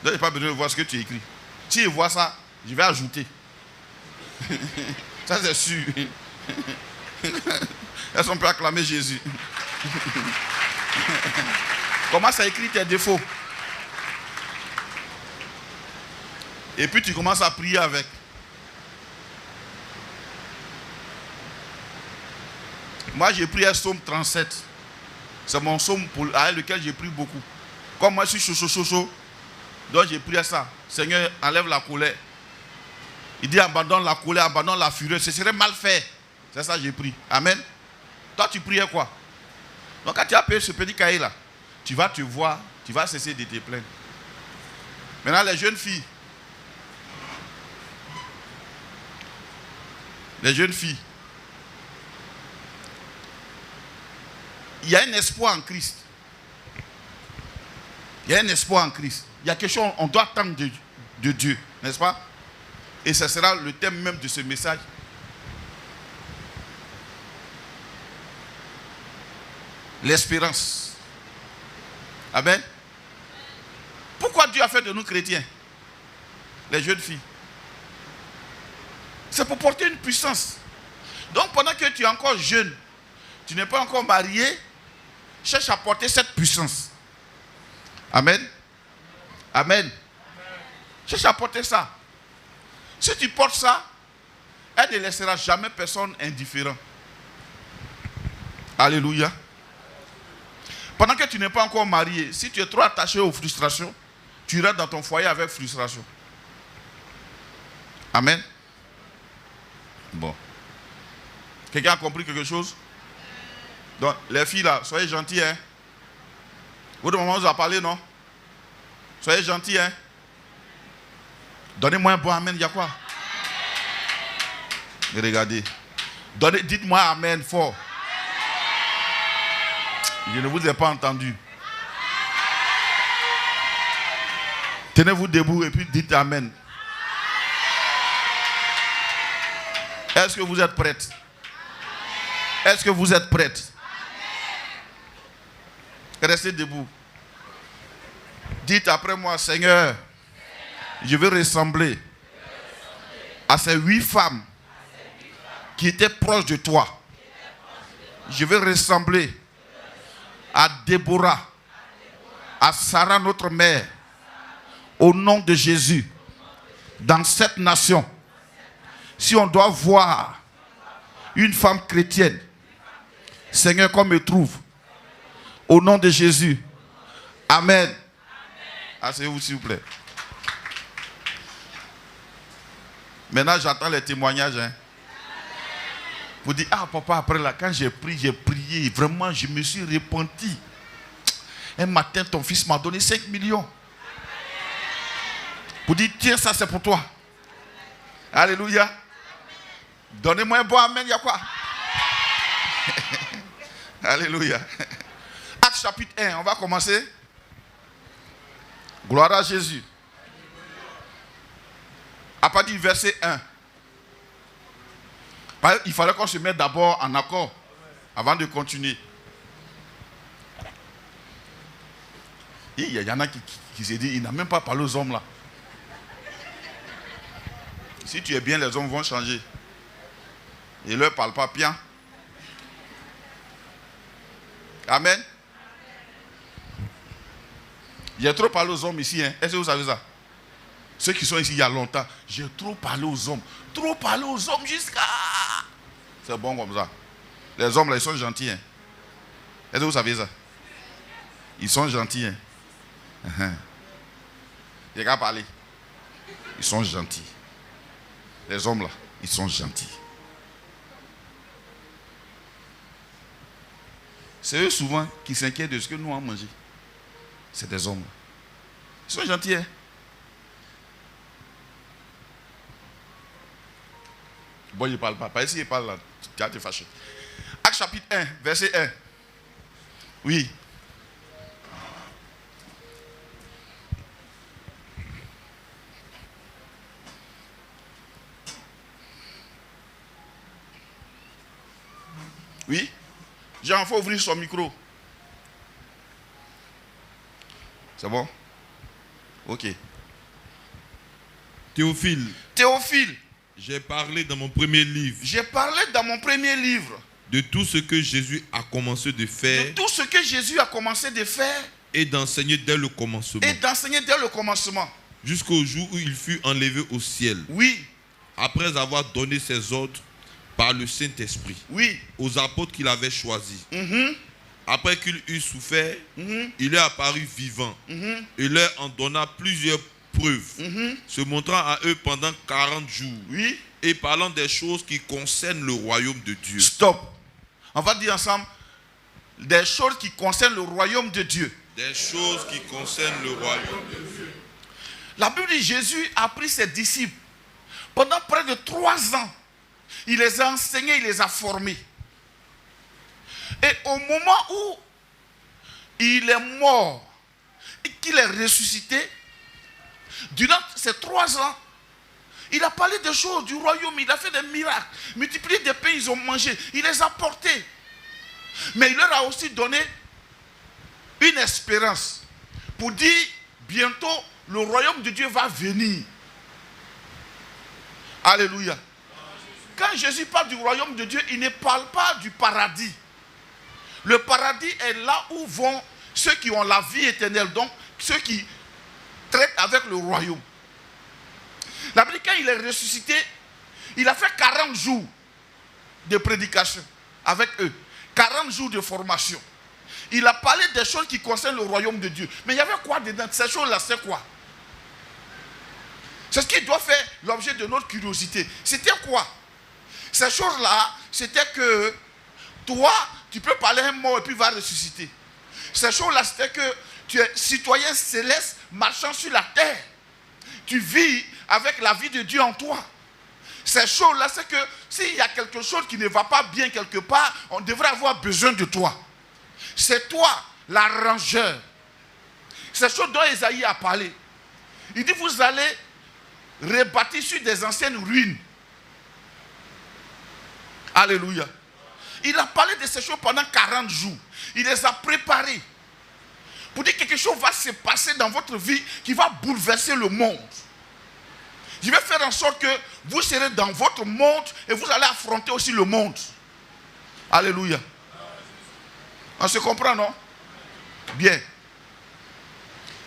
Donc, je n'ai pas besoin de voir ce que tu écris. Si je vois ça, je vais ajouter. Ça, c'est sûr. Est-ce qu'on peut acclamer Jésus? Commence à écrire tes défauts. Et puis, tu commences à prier avec. Moi, j'ai prié Psaume 37. C'est mon psaume avec lequel j'ai prié beaucoup. Comme moi, je suis chaud. Donc, j'ai prié ça. Seigneur, enlève la colère. Il dit, abandonne la colère, abandonne la fureur. Ce serait mal fait. C'est ça que j'ai prié. Amen. Toi, tu priais quoi? Donc, quand tu as payé ce petit cahier-là, tu vas te voir, tu vas cesser de te plaindre. Maintenant, les jeunes filles. Les jeunes filles. Il y a un espoir en Christ. Il y a un espoir en Christ. Il y a quelque chose, on doit attendre de Dieu, n'est-ce pas? Et ce sera le thème même de ce message. L'espérance. Amen. Pourquoi Dieu a fait de nous chrétiens? Les jeunes filles. C'est pour porter une puissance. Donc pendant que tu es encore jeune, tu n'es pas encore marié, cherche à porter cette puissance. Amen. Amen. Cherche à porter ça. Si tu portes ça, elle ne laissera jamais personne indifférent. Alléluia. Pendant que tu n'es pas encore marié, si tu es trop attaché aux frustrations, tu iras dans ton foyer avec frustration. Amen. Bon. Quelqu'un a compris quelque chose? Donc, les filles là, soyez gentils, hein. Votre maman vous a parlé, non? Soyez gentils, hein. Donnez-moi un bon amen, il y a quoi? Et regardez. Dites-moi amen fort. Je ne vous ai pas entendu. Tenez-vous debout et puis dites amen. Est-ce que vous êtes prêtes? Est-ce que vous êtes prêtes? Restez debout. Dites après moi, Seigneur, je veux ressembler à ces 8 femmes qui étaient proches de toi. Je veux ressembler à Déborah, à Sarah notre mère, au nom de Jésus, dans cette nation. Si on doit voir une femme chrétienne, Seigneur, qu'on me trouve, au nom de Jésus. Amen. Asseyez-vous s'il vous plaît. Maintenant j'attends les témoignages. Hein. Vous dites, ah papa, après là, quand j'ai prié, vraiment je me suis repenti. Un matin, ton fils m'a donné 5 millions. Vous dites, tiens, ça c'est pour toi. Alléluia. Donnez-moi un bon amen, il y a quoi? Alléluia. Acte chapitre 1, on va commencer. Gloire à Jésus. À partir du verset 1. Il fallait qu'on se mette d'abord en accord avant de continuer. Il y en a qui se disent, il n'a même pas parlé aux hommes là. Si tu es bien, les hommes vont changer. Il ne leur parle pas bien. Amen. J'ai trop parlé aux hommes ici. Hein. Est-ce que vous savez ça? Ceux qui sont ici il y a longtemps, j'ai trop parlé aux hommes. Trop parlé aux hommes jusqu'à... C'est bon comme ça. Les hommes là, ils sont gentils. Hein. Est-ce que vous savez ça? Ils sont gentils. Hein. Il n'y a qu'à parler. Ils sont gentils. Les hommes là, ils sont gentils. C'est eux souvent qui s'inquiètent de ce que nous avons mangé. C'est des hommes. Ils sont gentils. Hein? Bon, il ne parle pas. Pas ici, il parle là. Tu vas te fâcher. Acte chapitre 1, verset 1. Oui. Oui. Jean, il faut ouvrir son micro. C'est bon? Ok. Théophile. Théophile. J'ai parlé dans mon premier livre. J'ai parlé dans mon premier livre. De tout ce que Jésus a commencé de faire. De tout ce que Jésus a commencé de faire. Et d'enseigner dès le commencement. Et d'enseigner dès le commencement. Jusqu'au jour où il fut enlevé au ciel. Oui. Après avoir donné ses ordres par le Saint-Esprit. Oui. Aux apôtres qu'il avait choisis. Après qu'il eut souffert, il est apparu vivant. Et leur en donna plusieurs preuves, se montrant à eux pendant 40 jours. Oui. Et parlant des choses qui concernent le royaume de Dieu. Stop. On va dire ensemble des choses qui concernent le royaume de Dieu. Des choses qui concernent le royaume de Dieu. La Bible dit Jésus a pris ses disciples pendant près de 3 ans. Il les a enseignés, il les a formés. Et au moment où il est mort et qu'il est ressuscité, durant ces 3 ans, il a parlé des choses du royaume, il a fait des miracles, multiplié des pains, ils ont mangé, il les a portés. Mais il leur a aussi donné une espérance pour dire, bientôt, le royaume de Dieu va venir. Alléluia. Quand Jésus parle du royaume de Dieu, il ne parle pas du paradis. Le paradis est là où vont ceux qui ont la vie éternelle, donc ceux qui traitent avec le royaume. La Bible, quand il est ressuscité, il a fait 40 jours de prédication avec eux. 40 jours de formation. Il a parlé des choses qui concernent le royaume de Dieu. Mais il y avait quoi dedans? Ces choses-là, c'est quoi? C'est ce qui doit faire l'objet de notre curiosité. C'était quoi? Ces choses-là, c'était que toi, tu peux parler à un mort et puis il va ressusciter. Ces choses-là, c'était que tu es citoyen céleste marchant sur la terre. tu vis avec la vie de Dieu en toi. Ces choses-là, c'est que s'il y a quelque chose qui ne va pas bien quelque part, on devrait avoir besoin de toi. C'est toi, l'arrangeur. C'est ces choses dont Esaïe a parlé. Il dit, vous allez rebâtir sur des anciennes ruines. Alléluia. Il a parlé de ces choses pendant 40 jours. Il les a préparées. Pour dire que quelque chose va se passer dans votre vie qui va bouleverser le monde. Je vais faire en sorte que vous serez dans votre monde et vous allez affronter aussi le monde. Alléluia. On se comprend, non? Bien.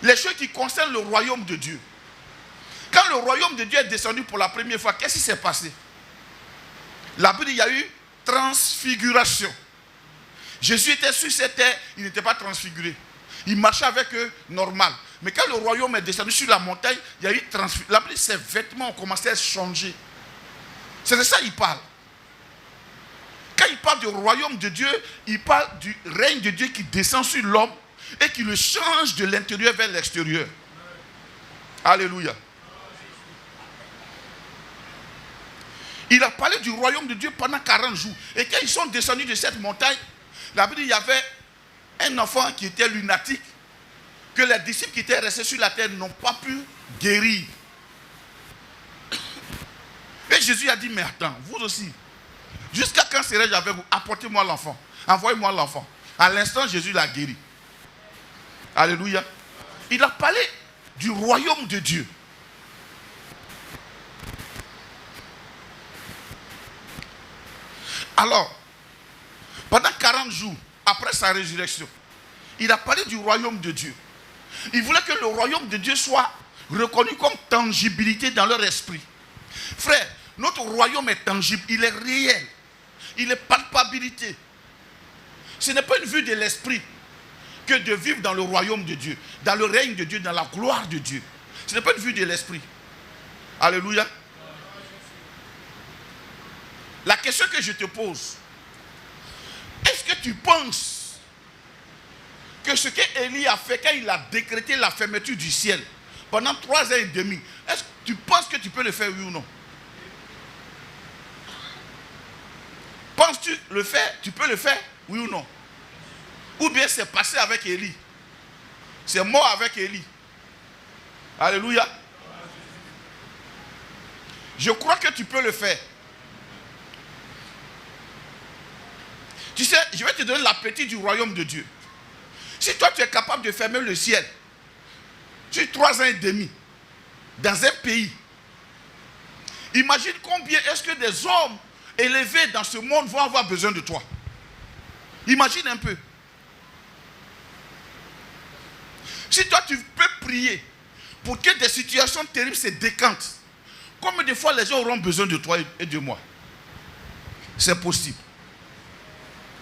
Les choses qui concernent le royaume de Dieu. Quand le royaume de Dieu est descendu pour la première fois, qu'est-ce qui s'est passé? La Bible dit qu'il y a eu transfiguration. Jésus était sur cette terre, il n'était pas transfiguré. Il marchait avec eux normal. Mais quand le royaume est descendu sur la montagne, il y a eu transfiguration. La Bible dit que ses vêtements ont commencé à changer. C'est de ça qu'il parle. Quand il parle du royaume de Dieu, il parle du règne de Dieu qui descend sur l'homme et qui le change de l'intérieur vers l'extérieur. Alléluia. Il a parlé du royaume de Dieu pendant 40 jours. Et quand ils sont descendus de cette montagne, la Bible dit qu'il y avait un enfant qui était lunatique, que les disciples qui étaient restés sur la terre n'ont pas pu guérir. Et Jésus a dit, mais attends, vous aussi, jusqu'à quand serai-je avec vous? Apportez-moi l'enfant. Envoyez-moi l'enfant. À l'instant, Jésus l'a guéri. Alléluia. Il a parlé du royaume de Dieu. Alors, pendant 40 jours, après sa résurrection, il a parlé du royaume de Dieu. Il voulait que le royaume de Dieu soit reconnu comme tangibilité dans leur esprit. Frère, notre royaume est tangible, il est réel, il est palpabilité. Ce n'est pas une vue de l'esprit que de vivre dans le royaume de Dieu, dans le règne de Dieu, dans la gloire de Dieu. Ce n'est pas une vue de l'esprit. Alléluia. La question que je te pose, est-ce que tu penses que ce qu'Élie a fait quand il a décrété la fermeture du ciel pendant 3 ans et demi, est-ce que tu penses que tu peux le faire, oui ou non? Penses-tu le faire? Tu peux le faire, oui ou non? Ou bien c'est passé avec Élie? C'est mort avec Élie. Alléluia. Je crois que tu peux le faire. Tu sais, je vais te donner l'appétit du royaume de Dieu. Si toi tu es capable de fermer le ciel sur 3 ans et demi dans un pays, imagine combien est-ce que des hommes élevés dans ce monde vont avoir besoin de toi. Imagine un peu. Si toi tu peux prier pour que des situations terribles se décantent, combien de fois les gens auront besoin de toi et de moi? C'est possible.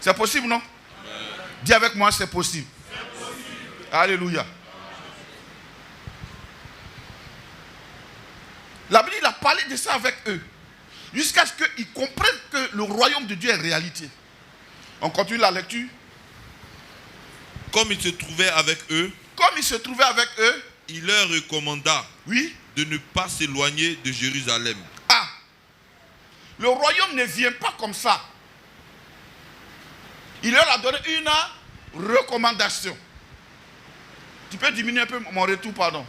C'est possible, non? Amen. Dis avec moi, c'est possible. C'est possible. Alléluia. La Bible, il a parlé de ça avec eux, jusqu'à ce qu'ils comprennent que le royaume de Dieu est réalité. On continue la lecture. Comme il se trouvait avec eux, il leur recommanda, oui, de ne pas s'éloigner de Jérusalem. Ah, le royaume ne vient pas comme ça. Il leur a donné une recommandation. Tu peux diminuer un peu mon retour, pardon.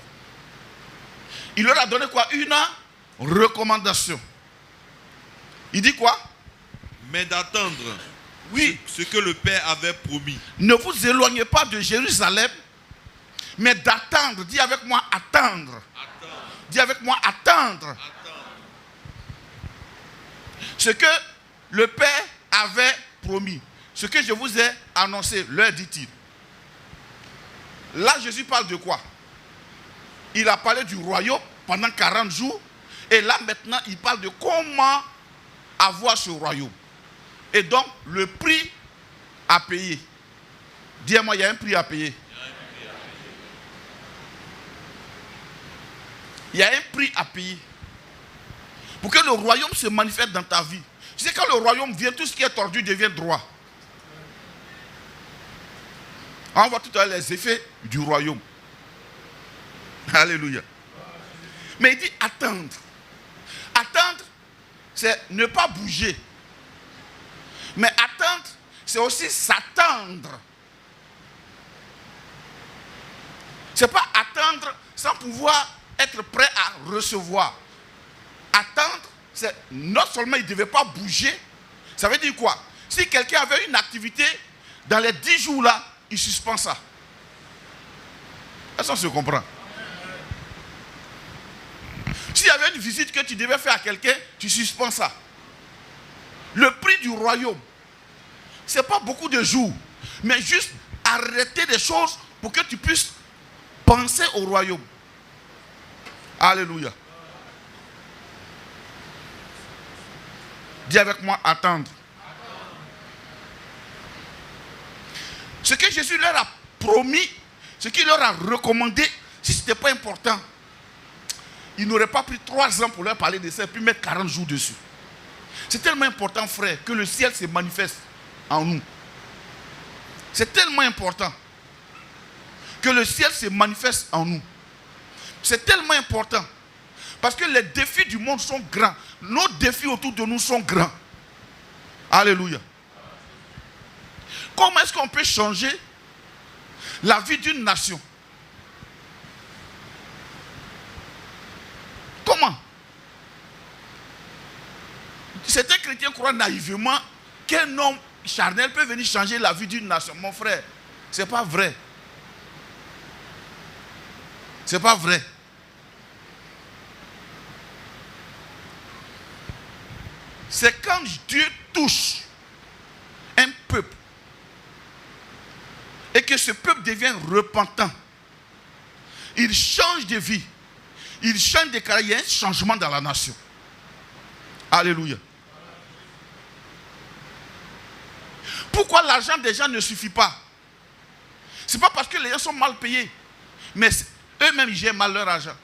Il leur a donné quoi? Une recommandation. Il dit quoi? Mais d'attendre, oui, ce que le Père avait promis. Ne vous éloignez pas de Jérusalem, mais d'attendre. Dis avec moi, attendre. Dis avec moi, attendre. Ce que le Père avait promis. Ce que je vous ai annoncé, leur dit-il. Là, Jésus parle de quoi? Il a parlé du royaume pendant 40 jours. Et là, maintenant, il parle de comment avoir ce royaume. Et donc, le prix à payer. Dis-moi, il y a un prix à payer. Il y a un prix à payer. Pour que le royaume se manifeste dans ta vie. Tu sais, quand le royaume vient, tout ce qui est tordu devient droit. On voit tout à l'heure les effets du royaume. Alléluia. Mais il dit attendre. Attendre, c'est ne pas bouger. Mais attendre, c'est aussi s'attendre. Ce n'est pas attendre sans pouvoir être prêt à recevoir. Attendre, c'est non seulement il ne devait pas bouger, ça veut dire quoi? Si quelqu'un avait une activité, dans les 10 jours là, il suspend ça. Est-ce qu'on se comprend? S'il y avait une visite que tu devais faire à quelqu'un, tu suspends ça. Le prix du royaume, ce n'est pas beaucoup de jours, mais juste arrêter des choses pour que tu puisses penser au royaume. Alléluia. Dis avec moi, attendre. Ce que Jésus leur a promis, ce qu'il leur a recommandé, si ce n'était pas important, il n'aurait pas pris 3 ans pour leur parler de ça et puis mettre 40 jours dessus. C'est tellement important, frère, que le ciel se manifeste en nous. C'est tellement important que le ciel se manifeste en nous. C'est tellement important. Parce que les défis du monde sont grands. Nos défis autour de nous sont grands. Alléluia. Comment est-ce qu'on peut changer la vie d'une nation? Comment? Certains chrétiens croient naïvement qu'un homme charnel peut venir changer la vie d'une nation. Mon frère, ce n'est pas vrai. Ce n'est pas vrai. C'est quand Dieu touche un peuple et que ce peuple devient repentant. Il change de vie. Il change de caractère. Il y a un changement dans la nation. Alléluia. Pourquoi l'argent des gens ne suffit pas? Ce n'est pas parce que les gens sont mal payés, mais eux-mêmes ils gèrent mal leur argent.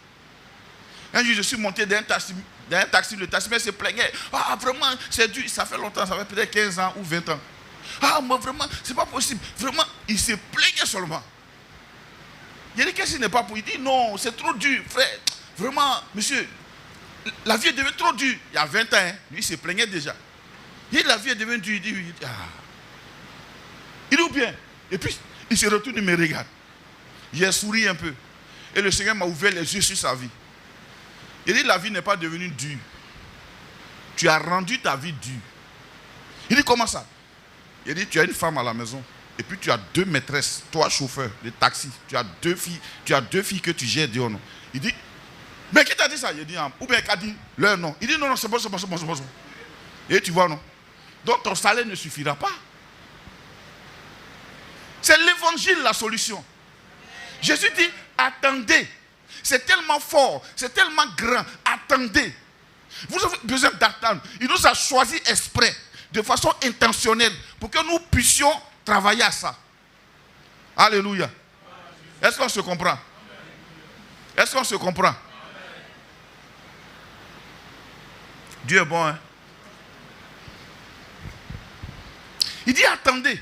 Un jour je suis monté dans un taxi, le taximan se plaignait. Ah vraiment, c'est dur, ça fait longtemps, ça fait peut-être 15 ans ou 20 ans. Ah moi vraiment, c'est pas possible. Vraiment, il se plaignait seulement. Il dit qu'est-ce qui n'est pas pour? Il dit non, c'est trop dur, frère. Vraiment, monsieur, la vie est devenue trop dure. Il y a 20 ans, hein, lui il se plaignait déjà. Il dit la vie est devenue dure. Il dit oui. Il dit ou bien. Et puis, il se retourne et me regarde. Il a souri un peu. Et le Seigneur m'a ouvert les yeux sur sa vie. Il dit la vie n'est pas devenue dure. Tu as rendu ta vie dure. Il dit comment ça? Il dit tu as une femme à la maison. Et puis tu as 2 maîtresses, 3 chauffeurs de taxi. Tu as 2 filles. Tu as 2 filles que tu gères dehors. Non. Il dit, mais qui t'a dit ça? Il dit, ou bien qui a dit leur nom. Il dit non, c'est bon. Et tu vois, non? Donc ton salaire ne suffira pas. C'est l'évangile la solution. Jésus dit, attendez. C'est tellement fort, c'est tellement grand. Attendez. Vous avez besoin d'attendre. Il nous a choisi exprès, de façon intentionnelle, pour que nous puissions travailler à ça. Alléluia. Est-ce qu'on se comprend? Est-ce qu'on se comprend? Dieu est bon, hein? Il dit attendez.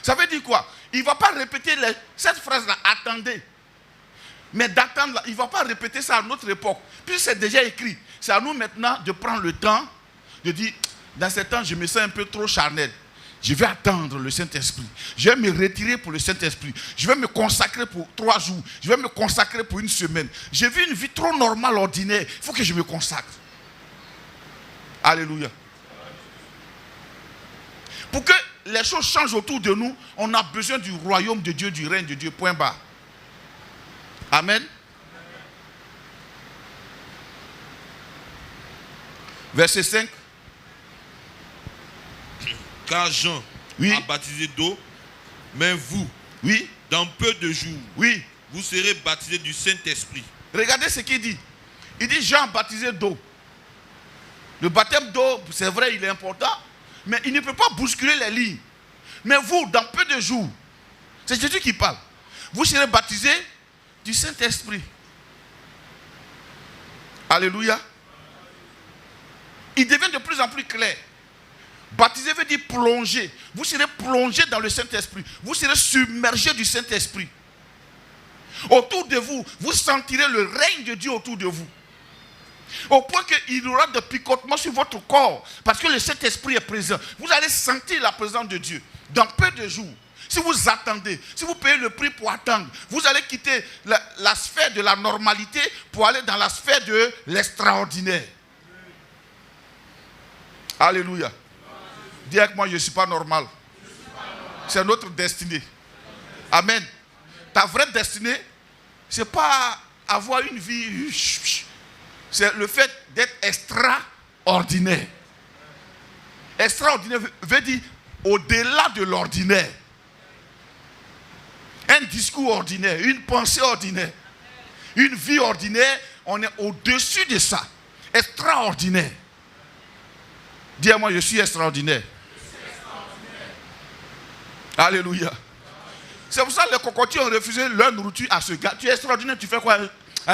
Ça veut dire quoi? Il ne va pas répéter cette phrase-là, attendez. Mais d'attendre, il ne va pas répéter ça à notre époque. Puis c'est déjà écrit. C'est à nous maintenant de prendre le temps de dire, dans ce temps, je me sens un peu trop charnel. Je vais attendre le Saint-Esprit. Je vais me retirer pour le Saint-Esprit. Je vais me consacrer pour 3 jours. Je vais me consacrer pour 1 semaine. J'ai vu une vie trop normale, ordinaire. Il faut que je me consacre. Alléluia. Pour que les choses changent autour de nous, on a besoin du royaume de Dieu, du règne de Dieu, point barre. Amen. Verset 5. Car Jean a baptisé d'eau, mais vous, dans peu de jours, vous serez baptisés du Saint-Esprit. Regardez ce qu'il dit. Il dit Jean a baptisé d'eau. Le baptême d'eau, c'est vrai, il est important, mais il ne peut pas bousculer les lignes. Mais vous, dans peu de jours, c'est Jésus qui parle, vous serez baptisés du Saint-Esprit. Alléluia. Il devient de plus en plus clair. Baptiser veut dire plonger. Vous serez plongé dans le Saint-Esprit. Vous serez submergé du Saint-Esprit. Autour de vous, vous sentirez le règne de Dieu autour de vous. Au point qu'il y aura des picotements sur votre corps. Parce que le Saint-Esprit est présent. Vous allez sentir la présence de Dieu. Dans peu de jours, si vous attendez, si vous payez le prix pour attendre, vous allez quitter la sphère de la normalité pour aller dans la sphère de l'extraordinaire. Alléluia. Dis avec moi, je ne suis pas normal. C'est notre destinée. Amen. Ta vraie destinée, ce n'est pas avoir une vie. C'est le fait d'être extraordinaire. Extraordinaire veut dire au-delà de l'ordinaire. Un discours ordinaire, une pensée ordinaire, une vie ordinaire, on est au-dessus de ça. Extraordinaire. Dis à moi, je suis extraordinaire. Alléluia. C'est pour ça que les cocotiers ont refusé leur nourriture à ce gars. Tu es extraordinaire, tu fais quoi?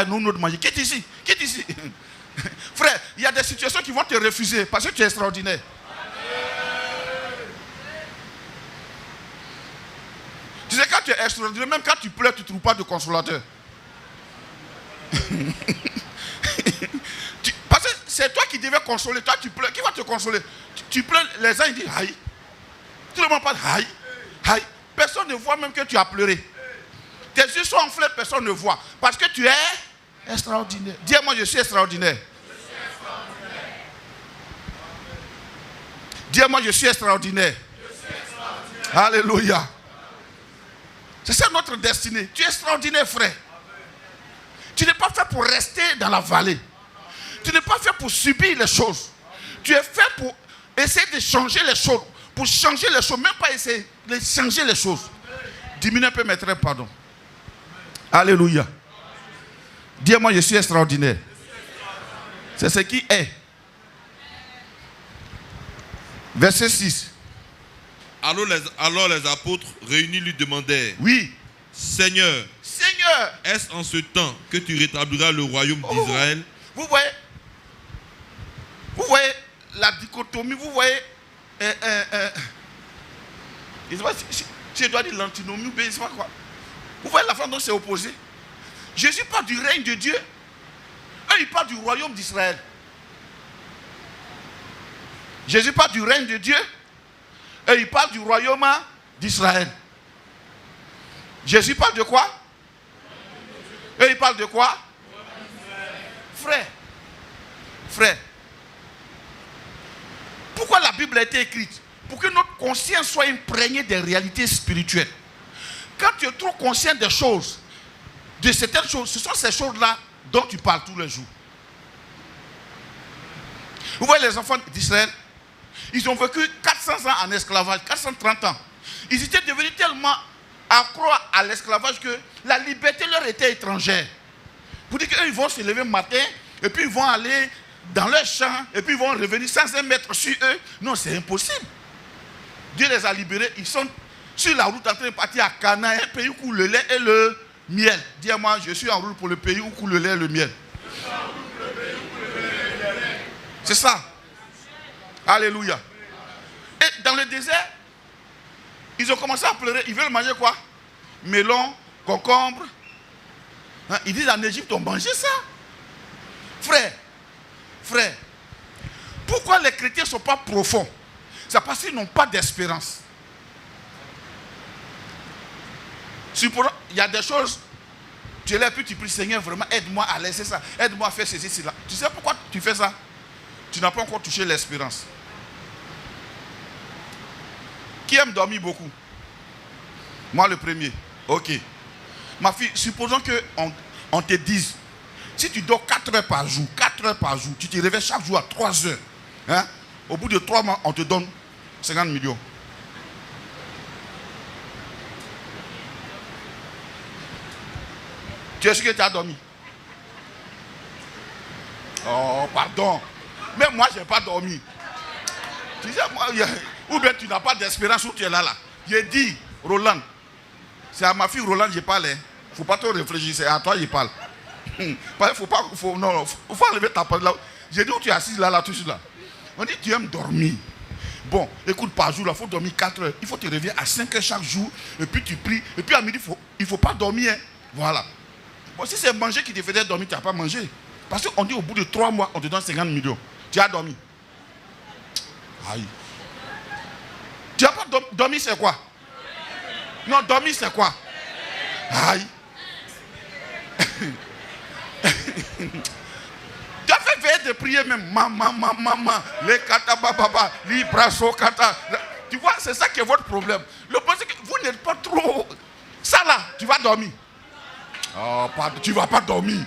Nous, nous manger. Quitte ici, quitte ici. Frère, il y a des situations qui vont te refuser parce que tu es extraordinaire. Tu sais, quand tu es extraordinaire, même quand tu pleures, tu ne trouves pas de consolateur. Parce que c'est toi qui devais consoler. Toi, tu pleures. Qui va te consoler? Tu pleures, les gens ils disent aïe. Tout le monde parle aïe, aïe. Personne ne voit même que tu as pleuré. Tes yeux sont enflés, personne ne voit. Parce que tu es extraordinaire. Dis-moi, je suis extraordinaire. Dis-moi, je suis extraordinaire. Alléluia. C'est ça notre destinée. Tu es extraordinaire, frère. Tu n'es pas fait pour rester dans la vallée. Tu n'es pas fait pour subir les choses. Tu es fait pour essayer de changer les choses. Pour changer les choses, même pas essayer de changer les choses. Diminue un peu mes traits, pardon. Alléluia. Dis-moi, je suis extraordinaire. C'est ce qui est. Verset 6. Alors les apôtres réunis lui demandèrent, oui, Seigneur, est-ce en ce temps que tu rétabliras le royaume d'Israël? Vous voyez la dichotomie, vous voyez, je ne sais pas si je dois dire l'antinomie, mais je ne sais pas quoi. Vous voyez la façon dont c'est opposé. Jésus parle du règne de Dieu. Eux, ils parlent du royaume d'Israël. Jésus parle du règne de Dieu. Et il parle du royaume d'Israël. Jésus parle de quoi? Et il parle de quoi? Frère. Pourquoi la Bible a été écrite? Pour que notre conscience soit imprégnée des réalités spirituelles. Quand tu es trop conscient des choses, de certaines choses, ce sont ces choses-là dont tu parles tous les jours. Vous voyez les enfants d'Israël? Ils ont vécu 400 ans en esclavage, 430 ans. Ils étaient devenus tellement accros à l'esclavage que la liberté leur était étrangère. Pour dire qu'eux, ils vont se lever le matin, et puis ils vont aller dans leur champ, et puis ils vont revenir sans un mètre sur eux. Non, c'est impossible. Dieu les a libérés. Ils sont sur la route en train de partir à Canaan, un pays où coule le lait et le miel. Dis-moi, je suis en route pour le pays où coule le lait et le miel. C'est ça. Alléluia. Et dans le désert, ils ont commencé à pleurer. Ils veulent manger quoi? Melon, concombre. Hein? Ils disent en Égypte, on mangeait ça. Frère, pourquoi les chrétiens ne sont pas profonds? C'est parce qu'ils n'ont pas d'espérance. Supposons, il y a des choses, tu es là, puis tu pries, Seigneur, vraiment, aide-moi à laisser ça. Aide-moi à faire ceci, cela. Tu sais pourquoi tu fais ça? Tu n'as pas encore touché l'espérance. Qui aime dormir beaucoup? Moi, le premier. Ok. Ma fille, supposons qu'on te dise, si tu dors 4 heures par jour, tu te réveilles chaque jour à 3 heures. Hein? Au bout de 3 mois, on te donne 50 millions. Tu es sûr que tu as dormi? Oh, pardon. Même moi, je n'ai pas dormi. Tu sais, moi, ou bien tu n'as pas d'espérance où tu es là. J'ai dit, Roland, c'est à ma fille Roland que je parle. Il ne faut pas trop réfléchir, c'est à toi que je parle. Il ne faut pas enlever ta parole là. J'ai dit où tu es assis là, tout de là. On dit tu aimes dormir. Bon, écoute, par jour, il faut dormir 4 heures. Il faut te réveiller à 5 heures chaque jour. Et puis tu pries. Et puis à midi, il ne faut pas dormir. Hein. Voilà. Bon, si c'est manger qui te faisait dormir, tu n'as pas mangé. Parce qu'on dit au bout de 3 mois, on te donne 50 millions. Tu as dormi. Aïe. Tu n'as pas dormi, c'est quoi? Non, dormi, c'est quoi? Aïe. Tu as fait veiller de prier même. Maman, les kata bababa, les brasso kata. Tu vois, c'est ça qui est votre problème. Le problème, c'est que vous n'êtes pas trop. Ça là, tu vas dormir. Oh, tu ne vas pas dormir.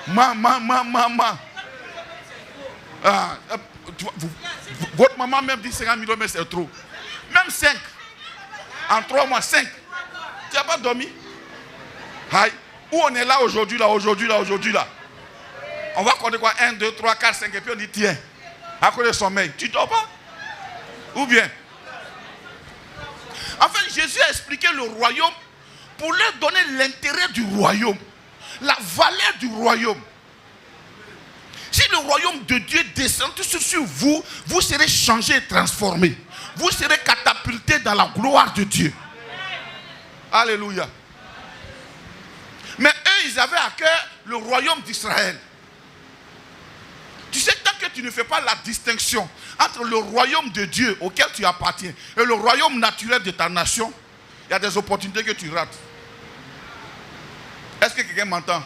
Maman. Ah, votre maman même dit 50 millions, mais c'est trop. Même 5. En 3 mois, 5. Tu n'as pas dormi? Aïe. Où on est là aujourd'hui, là. On va compter quoi? 1, 2, 3, 4, 5. Et puis on dit tiens. À cause de sommeil. Tu ne dors pas? Ou bien? Enfin, Jésus a expliqué le royaume pour leur donner l'intérêt du royaume. La valeur du royaume. Si le royaume de Dieu descend sur vous, vous serez changé et transformé. Vous serez catapulté dans la gloire de Dieu. Alléluia. Mais eux, ils avaient à cœur le royaume d'Israël. Tu sais, tant que tu ne fais pas la distinction entre le royaume de Dieu auquel tu appartiens et le royaume naturel de ta nation, il y a des opportunités que tu rates. Est-ce que quelqu'un m'entend?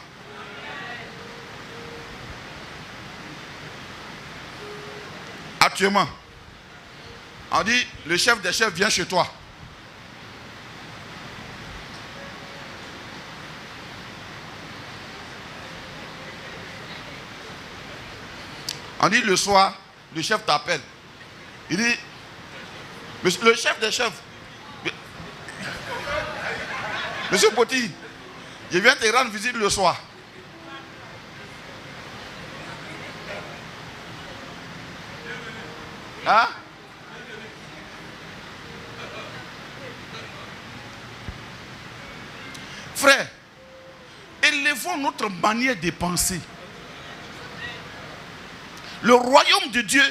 Actuellement, on dit, le chef des chefs vient chez toi. On dit le soir, le chef t'appelle. Il dit, le chef des chefs, Monsieur Poti, je viens te rendre visite le soir. Hein? Frère, élevons notre manière de penser. Le royaume de Dieu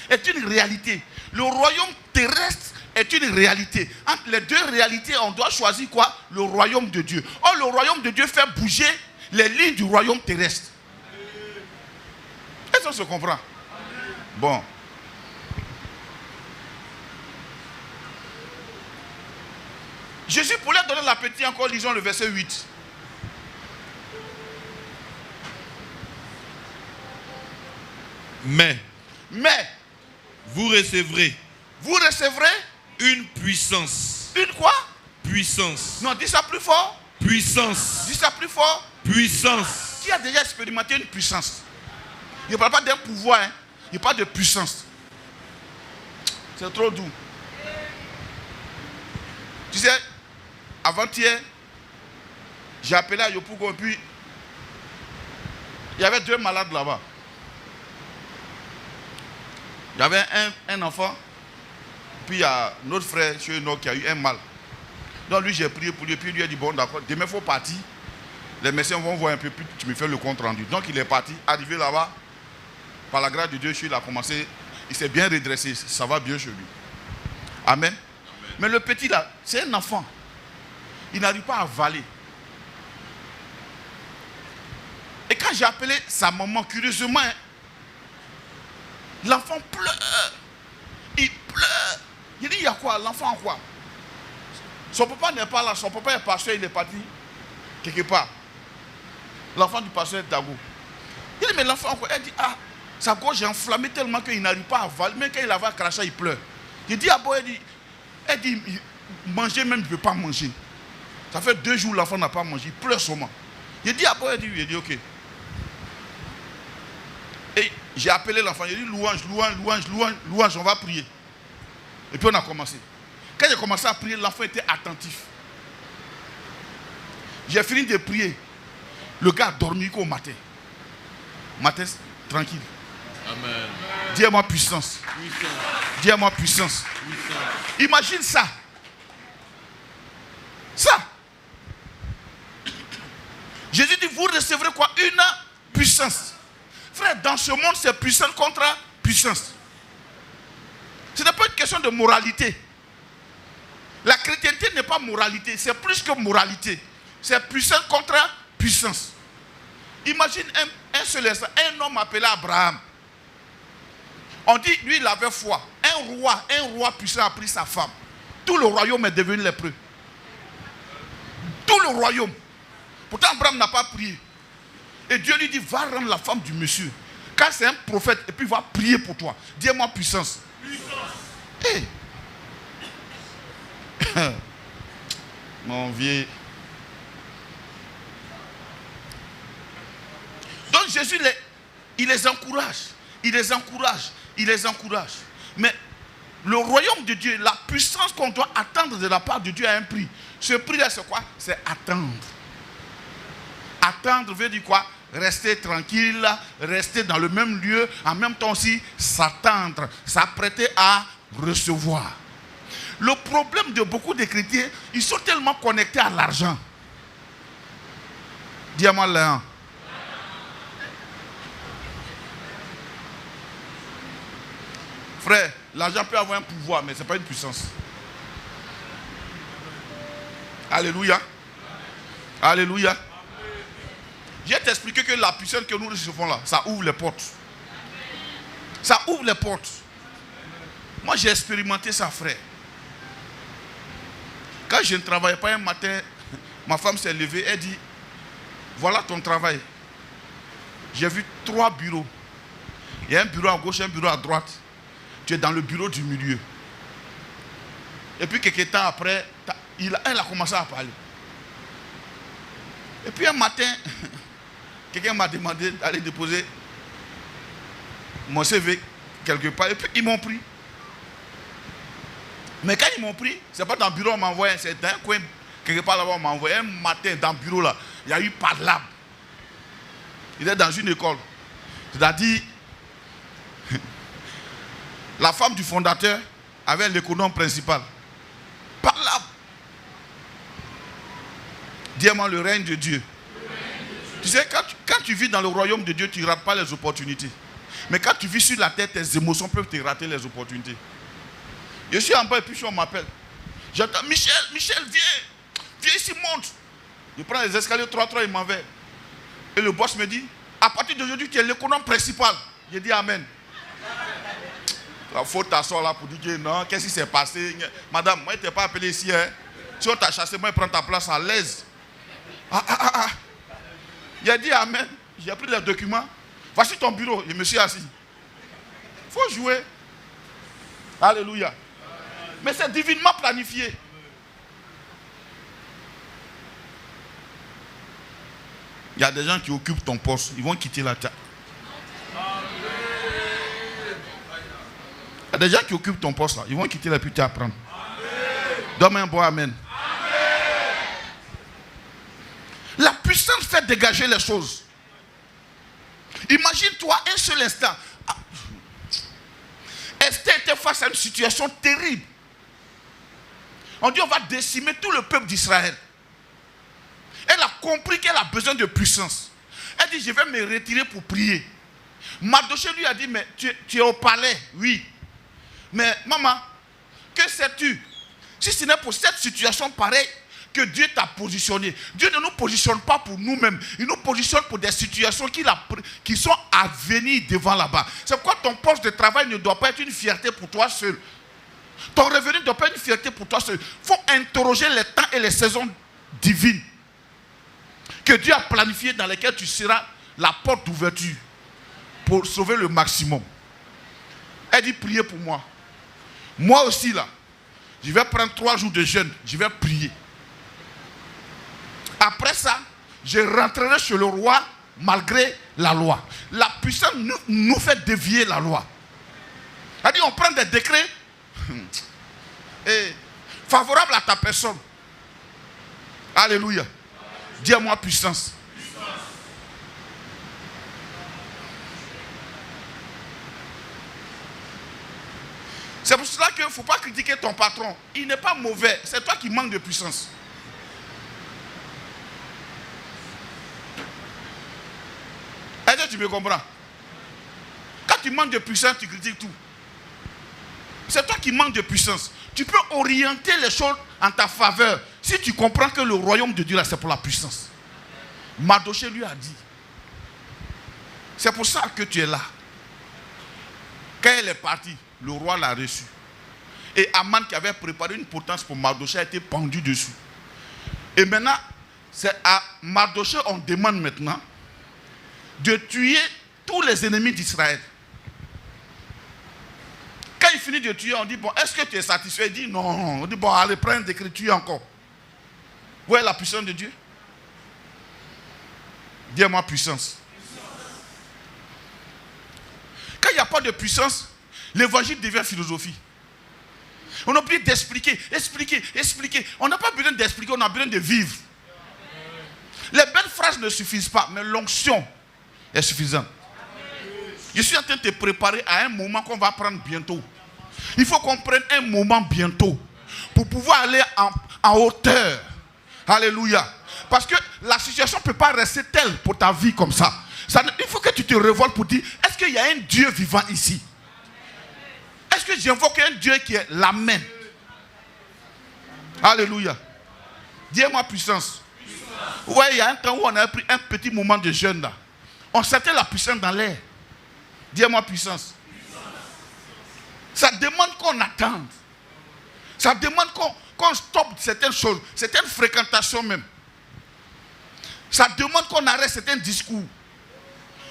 est une réalité. Le royaume terrestre est une réalité. Entre les deux réalités, on doit choisir quoi? Le royaume de Dieu. Or, le royaume de Dieu fait bouger les lignes du royaume terrestre. Est-ce qu'on se comprend? Bon. Jésus, pour leur donner l'appétit, encore lisons le verset 8. Mais vous recevrez une puissance. Une quoi? Puissance. Non, dis ça plus fort. Puissance. Dis ça plus fort. Puissance. Qui a déjà expérimenté une puissance? Il ne parle pas d'un pouvoir, hein. Il parle de puissance. C'est trop doux. Tu sais, avant-hier, j'ai appelé à Yopougon et puis il y avait 2 malades là-bas. Il y avait un enfant, puis il y a notre frère chez nous qui a eu un mal. Donc lui, j'ai prié pour lui, puis lui a dit, bon d'accord, demain il faut partir. Les médecins vont voir un peu, puis tu me fais le compte rendu. Donc il est parti, arrivé là-bas, par la grâce de Dieu, il a commencé, il s'est bien redressé, ça va bien chez lui. Amen. Mais le petit là, c'est un enfant. Il n'arrive pas à avaler. Et quand j'ai appelé sa maman, curieusement, l'enfant pleure. Il pleure. Il dit, il y a quoi? L'enfant a quoi? Son papa n'est pas là. Son papa est pasteur, il est parti quelque part. L'enfant du pasteur Dago. Il dit, mais l'enfant a quoi? Elle dit, ah, sa gorge est enflammée tellement qu'il n'arrive pas à avaler. Même quand il avait craché, il pleure. Il dit, ah bon, elle dit, manger même, il ne peut pas manger. Ça fait 2 jours, l'enfant n'a pas mangé. Il pleure seulement. Il dit, ah bon, il dit, ok. Et j'ai appelé l'enfant, il dit louange, on va prier. Et puis on a commencé. Quand j'ai commencé à prier, l'enfant était attentif. J'ai fini de prier. Le gars a dormi qu'au matin. Matin, tranquille. Amen. Dis-moi puissance. Dis-moi puissance. Imagine ça. Ça. Jésus dit, vous recevrez quoi? Une puissance. Frère, dans ce monde, c'est puissance contre puissance. Ce n'est pas une question de moralité. La chrétienté n'est pas moralité, c'est plus que moralité. C'est puissance contre puissance. Imagine un seul instant, un homme appelé Abraham. On dit, lui, il avait foi. Un roi puissant a pris sa femme. Tout le royaume est devenu lépreux. Tout le royaume. Pourtant, Abraham n'a pas prié. Et Dieu lui dit, va rendre la femme du monsieur. Car c'est un prophète, et puis il va prier pour toi. Dis-moi puissance. Hey. Mon vieux. Donc Jésus, il les encourage. Il les encourage. Il les encourage. Mais le royaume de Dieu, la puissance qu'on doit attendre de la part de Dieu a un prix. Ce prix-là, c'est quoi? C'est attendre. Attendre veut dire quoi? Rester tranquille, rester dans le même lieu, en même temps aussi s'attendre, s'apprêter à recevoir. Le problème de beaucoup de chrétiens, ils sont tellement connectés à l'argent. Dis-moi là. Frère, l'argent peut avoir un pouvoir, mais ce n'est pas une puissance. Alléluia. Alléluia. Je vais t'expliquer que la puissance que nous recevons là, ça ouvre les portes. Ça ouvre les portes. Moi, j'ai expérimenté ça, frère. Quand je ne travaillais pas un matin, ma femme s'est levée, elle dit, voilà ton travail. J'ai vu 3 bureaux. Il y a un bureau à gauche, un bureau à droite. Tu es dans le bureau du milieu. Et puis quelques temps après, elle a commencé à parler. Et puis un matin, quelqu'un m'a demandé d'aller déposer mon CV quelque part. Et puis ils m'ont pris. Mais quand ils m'ont pris, ce n'est pas dans le bureau on m'a envoyé, c'est dans un coin, quelque part là-bas on m'a envoyé. Un matin dans le bureau là, il y a eu parlable. Il est dans une école. C'est-à-dire, la femme du fondateur avait l'économe principal. Parlable. Dis-moi le règne de Dieu. Tu sais, quand tu vis dans le royaume de Dieu, tu ne rates pas les opportunités. Mais quand tu vis sur la terre, tes émotions peuvent te rater les opportunités. Je suis en bas et puis on m'appelle. J'entends, Michel, viens. Viens ici, monte. Je prends les escaliers 3-3, il m'en va. Et le boss me dit, à partir d'aujourd'hui, tu es l'économe principal. Je dis Amen. Il faut t'asseoir là pour dire que non, qu'est-ce qui s'est passé? Madame, moi, je ne t'ai pas appelé ici. Hein. Si on t'a chassé, moi, je prends ta place à l'aise. J'ai dit Amen. J'ai pris les documents. Voici ton bureau. Je me suis assis. Il faut jouer. Alléluia. Mais c'est divinement planifié. Il y a des gens qui occupent ton poste. Ils vont quitter la terre. Il y a des gens qui occupent ton poste là. Ils vont quitter la puis t'apprendre. Donne-moi un bon amen. La puissance fait dégager les choses. Imagine-toi un seul instant. Esther était face à une situation terrible. On dit on va décimer tout le peuple d'Israël. Elle a compris qu'elle a besoin de puissance. Elle dit je vais me retirer pour prier. Mardochée lui a dit mais tu es au palais, oui. Mais maman, que sais-tu? Si ce n'est pour cette situation pareille que Dieu t'a positionné. Dieu ne nous positionne pas pour nous-mêmes. Il nous positionne pour des situations qui sont à venir devant là-bas. C'est pourquoi ton poste de travail ne doit pas être une fierté pour toi seul. Ton revenu ne doit pas être une fierté pour toi seul. Il faut interroger les temps et les saisons divines que Dieu a planifiées dans lesquelles tu seras la porte d'ouverture pour sauver le maximum. Elle dit priez pour moi. Moi aussi là, je vais prendre 3 jours de jeûne, je vais prier. Après ça, je rentrerai chez le roi malgré la loi. La puissance nous fait dévier la loi. C'est-à-dire on prend des décrets favorables à ta personne. Alléluia. Dis-moi puissance. C'est pour cela qu'il ne faut pas critiquer ton patron. Il n'est pas mauvais. C'est toi qui manques de puissance. Est-ce que tu me comprends? Quand tu manques de puissance, tu critiques tout. C'est toi qui manques de puissance. Tu peux orienter les choses en ta faveur si tu comprends que le royaume de Dieu, là, c'est pour la puissance. Mardochée lui a dit. C'est pour ça que tu es là. Quand elle est partie, le roi l'a reçu. Et Aman qui avait préparé une potence pour Mardochée a été pendu dessus. Et maintenant, c'est à Mardochée on demande maintenant de tuer tous les ennemis d'Israël. Quand il finit de tuer, on dit, bon, est-ce que tu es satisfait? Il dit, non. On dit, bon, allez, prends d'écriture encore. Vous voyez la puissance de Dieu? Dis-moi puissance. Quand il n'y a pas de puissance, l'évangile devient philosophie. On a besoin d'expliquer, expliquer. On n'a pas besoin d'expliquer, on a besoin de vivre. Les belles phrases ne suffisent pas, mais l'onction est suffisante. Je suis en train de te préparer à un moment qu'on va prendre bientôt. Il faut qu'on prenne un moment bientôt pour pouvoir aller en hauteur. Alléluia. Parce que la situation ne peut pas rester telle pour ta vie comme ça. Il faut que tu te révoltes pour dire, est-ce qu'il y a un Dieu vivant ici? Est-ce que j'invoque un Dieu qui est l'Amen? Alléluia. Dis-moi puissance. Oui, il y a un temps où on a pris un petit moment de jeûne là. On sentait la puissance dans l'air. Dis-moi puissance. Ça demande qu'on attende. Ça demande qu'on stoppe certaines choses, certaines fréquentations même. Ça demande qu'on arrête certains discours.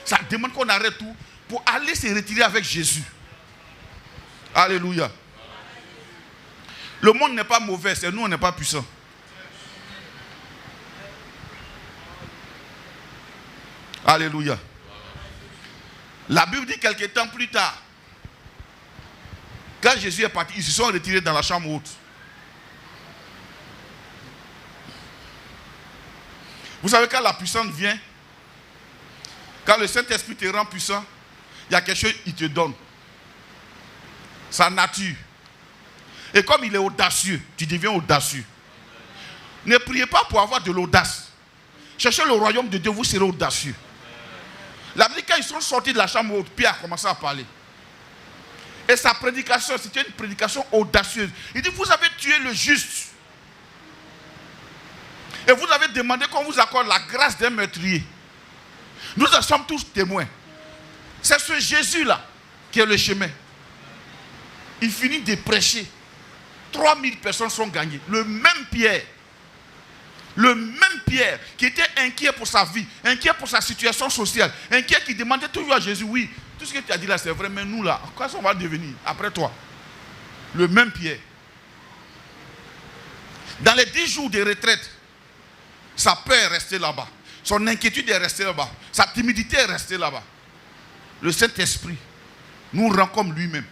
Ça demande qu'on arrête tout pour aller se retirer avec Jésus. Alléluia. Le monde n'est pas mauvais, c'est nous, on n'est pas puissants. Alléluia. La Bible dit quelque temps plus tard, quand Jésus est parti, ils se sont retirés dans la chambre haute. Vous savez, quand la puissance vient, quand le Saint-Esprit te rend puissant, il y a quelque chose qu'il te donne. Sa nature. Et comme il est audacieux, tu deviens audacieux. Ne priez pas pour avoir de l'audace. Cherchez le royaume de Dieu, vous serez audacieux. La Bible, quand ils sont sortis de la chambre haute, Pierre a commencé à parler. Et sa prédication, c'était une prédication audacieuse. Il dit, vous avez tué le juste. Et vous avez demandé qu'on vous accorde la grâce d'un meurtrier. Nous en sommes tous témoins. C'est ce Jésus-là qui est le chemin. Il finit de prêcher. 3000 personnes sont gagnées. Le même Pierre qui était inquiet pour sa vie, inquiet pour sa situation sociale, inquiet qui demandait toujours à Jésus, oui, tout ce que tu as dit là c'est vrai, mais nous là, quoi on va devenir après toi? Le même Pierre. Dans les 10 jours de retraite, sa peur est restée là-bas. Son inquiétude est restée là-bas. Sa timidité est restée là-bas. Le Saint-Esprit nous rend comme lui-même.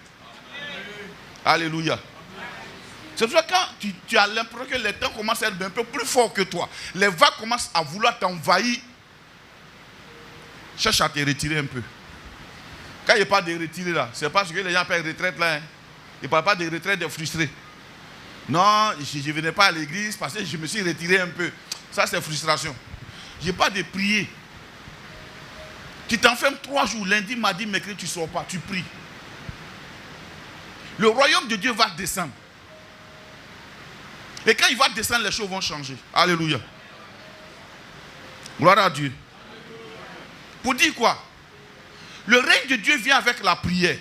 Alléluia. C'est pour ça que quand tu as l'impression que les temps commencent à être un peu plus forts que toi, les vagues commencent à vouloir t'envahir, cherche à te retirer un peu. Quand il n'y a pas de retiré là, c'est parce que les gens appellent retraite là. Hein. Ils ne parlent pas de retraite de frustrés. Non, je ne venais pas à l'église parce que je me suis retiré un peu. Ça c'est frustration. Je n'ai pas de prier. Tu t'enfermes 3 jours, lundi, mardi, mercredi, tu ne sors pas, tu pries. Le royaume de Dieu va descendre. Et quand il va descendre, les choses vont changer. Alléluia. Gloire à Dieu. Pour dire quoi? Le règne de Dieu vient avec la prière.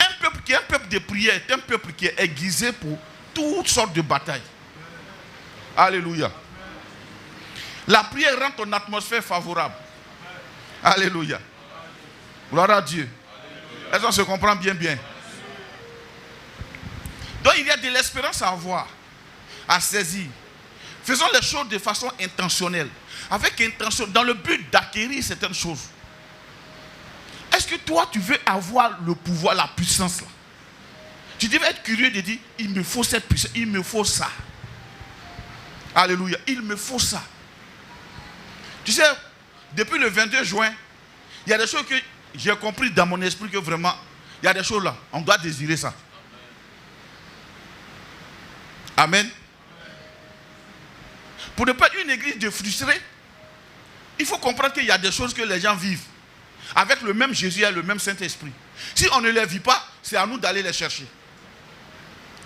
Un peuple qui est un peuple de prière est un peuple qui est aiguisé pour toutes sortes de batailles. Alléluia. La prière rend ton atmosphère favorable. Alléluia. Gloire à Dieu. Est-ce qu'on se comprend bien? Donc il y a de l'espérance à avoir, à saisir. Faisons les choses de façon intentionnelle. Avec intention, dans le but d'acquérir certaines choses. Est-ce que toi tu veux avoir le pouvoir, la puissance là? Tu devais être curieux de dire, il me faut cette puissance, il me faut ça. Alléluia, il me faut ça. Tu sais, depuis le 22 juin, il y a des choses que j'ai compris dans mon esprit que vraiment, il y a des choses là, on doit désirer ça. Amen. Pour ne pas être une église de frustrés, il faut comprendre qu'il y a des choses que les gens vivent. Avec le même Jésus et le même Saint-Esprit. Si on ne les vit pas, c'est à nous d'aller les chercher.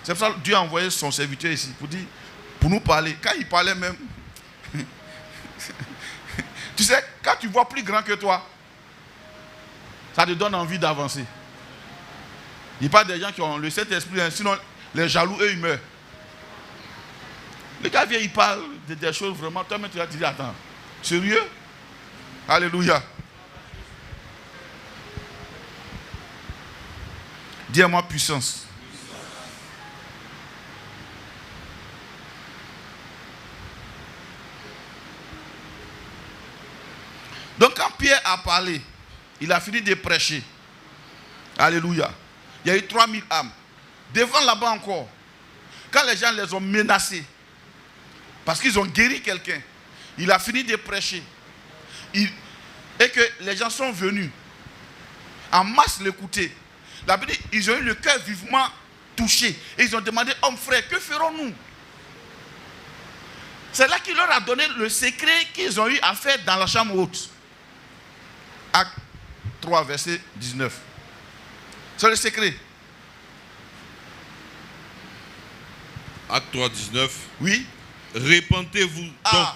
C'est pour ça que Dieu a envoyé son serviteur ici pour nous parler. Quand il parlait même, Tu sais, quand tu vois plus grand que toi, ça te donne envie d'avancer. Il n'y a pas des gens qui ont le Saint-Esprit, sinon les jaloux, eux, ils meurent. Le gars vient, il parle de des choses vraiment. Toi-même, tu vas te dire, attends, sérieux? Alléluia. Dis-moi puissance. Donc quand Pierre a parlé, il a fini de prêcher. Alléluia. Il y a eu 3000 âmes. Devant là-bas encore, quand les gens les ont menacés, parce qu'ils ont guéri quelqu'un, il a fini de prêcher. Et que les gens sont venus en masse l'écouter. La Bible dit, ils ont eu le cœur vivement touché. Et ils ont demandé, homme frère, que ferons-nous? C'est là qu'il leur a donné le secret qu'ils ont eu à faire dans la chambre haute. Acte 3, verset 19. C'est le secret. Acte 3, 19. Oui. Repentez-vous donc.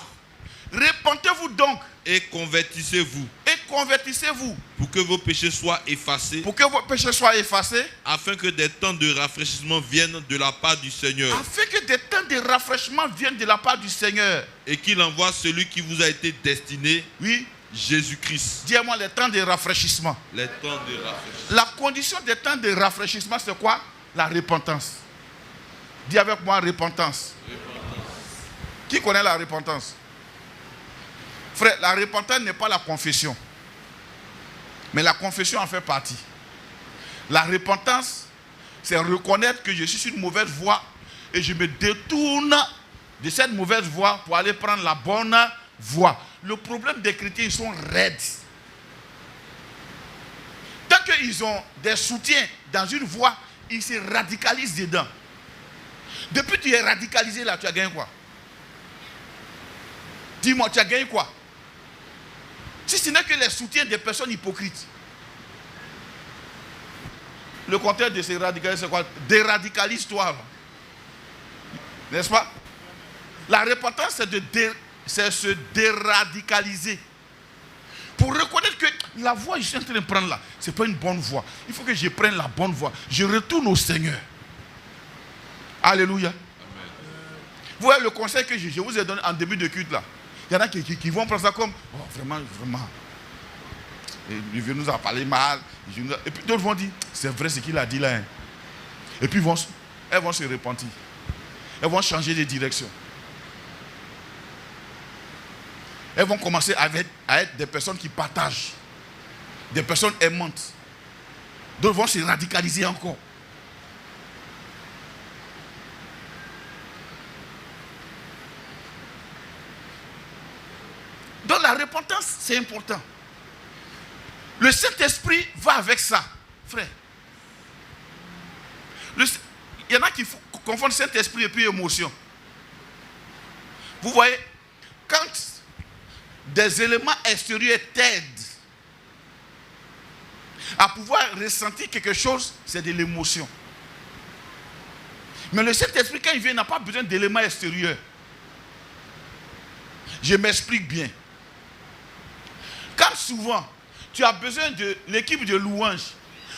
Repentez-vous donc. Et convertissez-vous. Et convertissez-vous. Pour que vos péchés soient effacés. Pour que vos péchés soient effacés. Afin que des temps de rafraîchissement viennent de la part du Seigneur. Afin que des temps de rafraîchissement viennent de la part du Seigneur. Et qu'il envoie celui qui vous a été destiné. Oui. Jésus-Christ. Dis-moi les temps de rafraîchissement. Les temps de rafraîchissement. La condition des temps de rafraîchissement, c'est quoi? La repentance. Dis avec moi repentance. Qui connaît la repentance? Frère, la repentance n'est pas la confession. Mais la confession en fait partie. La repentance, c'est reconnaître que je suis sur une mauvaise voie et je me détourne de cette mauvaise voie pour aller prendre la bonne voie. Le problème des chrétiens, ils sont raides. Tant qu'ils ont des soutiens dans une voie, ils se radicalisent dedans. Depuis que tu es radicalisé là, tu as gagné quoi? Dis-moi, tu as gagné quoi? Si ce n'est que les soutiens des personnes hypocrites. Le contraire de se radicaliser, c'est quoi? Déradicalise-toi. N'est-ce pas? La repentance, c'est se déradicaliser. Pour reconnaître que la voie que je suis en train de prendre là, ce n'est pas une bonne voie. Il faut que je prenne la bonne voie. Je retourne au Seigneur. Alléluia. Amen. Vous voyez le conseil que je vous ai donné en début de culte là. Il y en a qui vont prendre ça comme, oh vraiment, vraiment. Il veut nous en parler mal. Et puis d'autres vont dire, c'est vrai ce qu'il a dit là. Hein. Et puis elles vont se repentir. Elles vont changer de direction. Elles vont commencer à être des personnes qui partagent. Des personnes aimantes. D'autres vont se radicaliser encore. Donc la repentance, c'est important. Le Saint-Esprit va avec ça, frère. Il y en a qui confondent Saint-Esprit et puis émotion. Vous voyez, quand des éléments extérieurs t'aident à pouvoir ressentir quelque chose, c'est de l'émotion. Mais le Saint-Esprit, quand il vient, il n'a pas besoin d'éléments extérieurs. Je m'explique bien. Quand souvent, tu as besoin de l'équipe de louange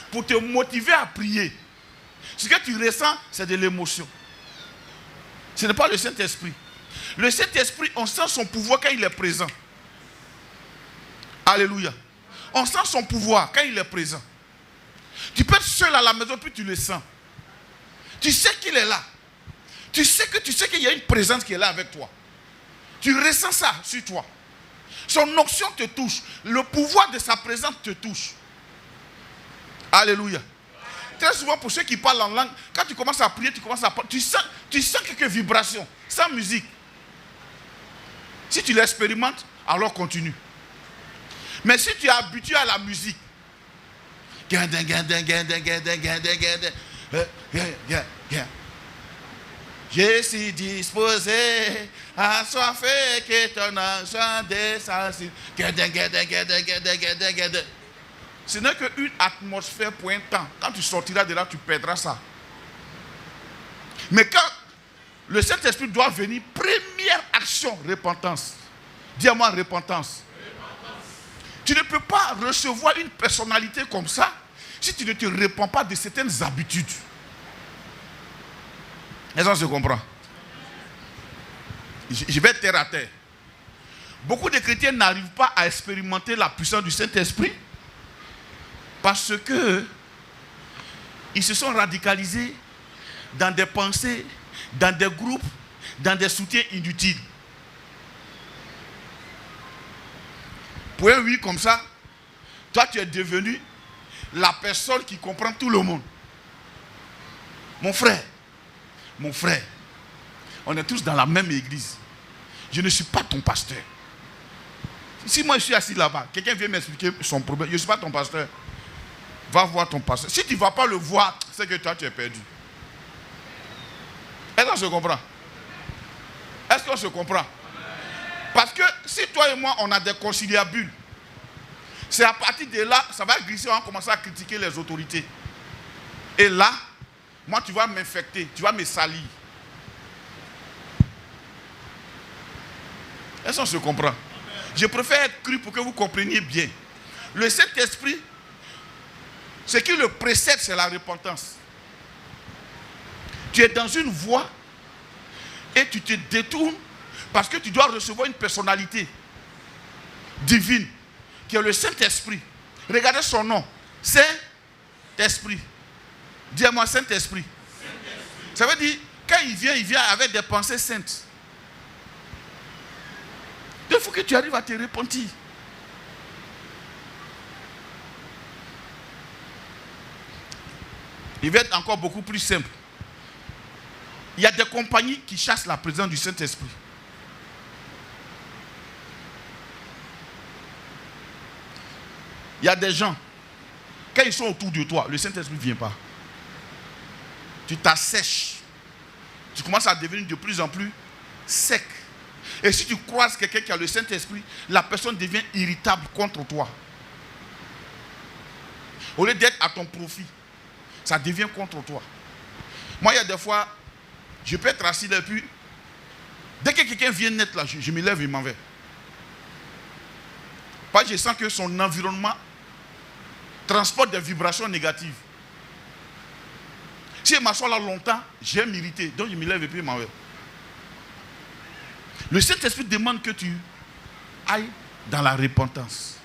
pour te motiver à prier, ce que tu ressens, c'est de l'émotion. Ce n'est pas le Saint-Esprit. Le Saint-Esprit, on sent son pouvoir quand il est présent. Alléluia. On sent son pouvoir quand il est présent. Tu peux être seul à la maison, puis tu le sens. Tu sais qu'il est là. Tu sais qu'il y a une présence qui est là avec toi. Tu ressens ça sur toi. Son onction te touche. Le pouvoir de sa présence te touche. Alléluia. Très souvent, pour ceux qui parlent en langue, quand tu commences à prier, tu sens quelques vibrations, sans musique. Si tu l'expérimentes, alors continue. Mais si tu es habitué à la musique, je suis disposé à soifé que ton argent descende. Ce n'est qu'une atmosphère pour un temps. Quand tu sortiras de là, tu perdras ça. Mais quand le Saint-Esprit doit venir, première action, repentance. Dis-moi repentance. Tu ne peux pas recevoir une personnalité comme ça si tu ne te répands pas de certaines habitudes. Est-ce qu'on se comprend? Je vais terre à terre. Beaucoup de chrétiens n'arrivent pas à expérimenter la puissance du Saint-Esprit parce que ils se sont radicalisés dans des pensées, dans des groupes, dans des soutiens inutiles. Pour un oui comme ça, toi tu es devenu la personne qui comprend tout le monde. Mon frère, on est tous dans la même église. Je ne suis pas ton pasteur. Si moi je suis assis là-bas, quelqu'un vient m'expliquer son problème, je ne suis pas ton pasteur. Va voir ton pasteur. Si tu ne vas pas le voir, c'est que toi tu es perdu. Est-ce qu'on se comprend? Est-ce qu'on se comprend? Parce que si toi et moi on a des conciliabules, c'est à partir de là, ça va glisser, on va commencer à critiquer les autorités. Et là, moi tu vas m'infecter, tu vas me salir. Est-ce qu'on se comprend? Je préfère être cru pour que vous compreniez bien. Le Saint-Esprit, ce qui le précède, c'est la repentance. Tu es dans une voie et tu te détournes parce que tu dois recevoir une personnalité divine qui est le Saint-Esprit. Regardez son nom. Saint-Esprit. Dis-moi Saint-Esprit. Ça veut dire, quand il vient avec des pensées saintes. Il faut que tu arrives à te repentir. Il va être encore beaucoup plus simple. Il y a des compagnies qui chassent la présence du Saint-Esprit. Il y a des gens, quand ils sont autour de toi, le Saint-Esprit ne vient pas. Tu t'assèches. Tu commences à devenir de plus en plus sec. Et si tu croises quelqu'un qui a le Saint-Esprit, la personne devient irritable contre toi. Au lieu d'être à ton profit, ça devient contre toi. Moi, il y a des fois, je peux être assis là, et puis, dès que quelqu'un vient net là, je me lève et m'en vais. Parce que je sens que son environnement transporte des vibrations négatives. Si je m'assois là longtemps, j'aime m'irriter. Donc je me lève et puis je m'en vais. Le Saint-Esprit demande que tu ailles dans la repentance.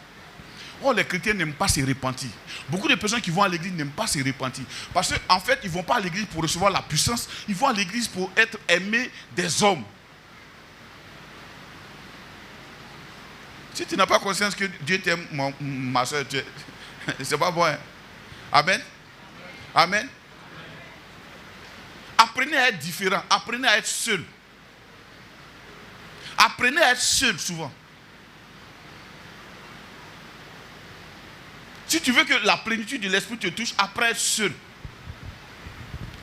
Oh, les chrétiens n'aiment pas se repentir. Beaucoup de personnes qui vont à l'église n'aiment pas se repentir. Parce qu'en fait, ils ne vont pas à l'église pour recevoir la puissance. Ils vont à l'église pour être aimés des hommes. Si tu n'as pas conscience que Dieu t'aime, ma soeur, c'est pas bon. Hein? Amen. Amen. Apprenez à être différent. Apprenez à être seul. Apprenez à être seul souvent. Si tu veux que la plénitude de l'esprit te touche, apprends à être seul.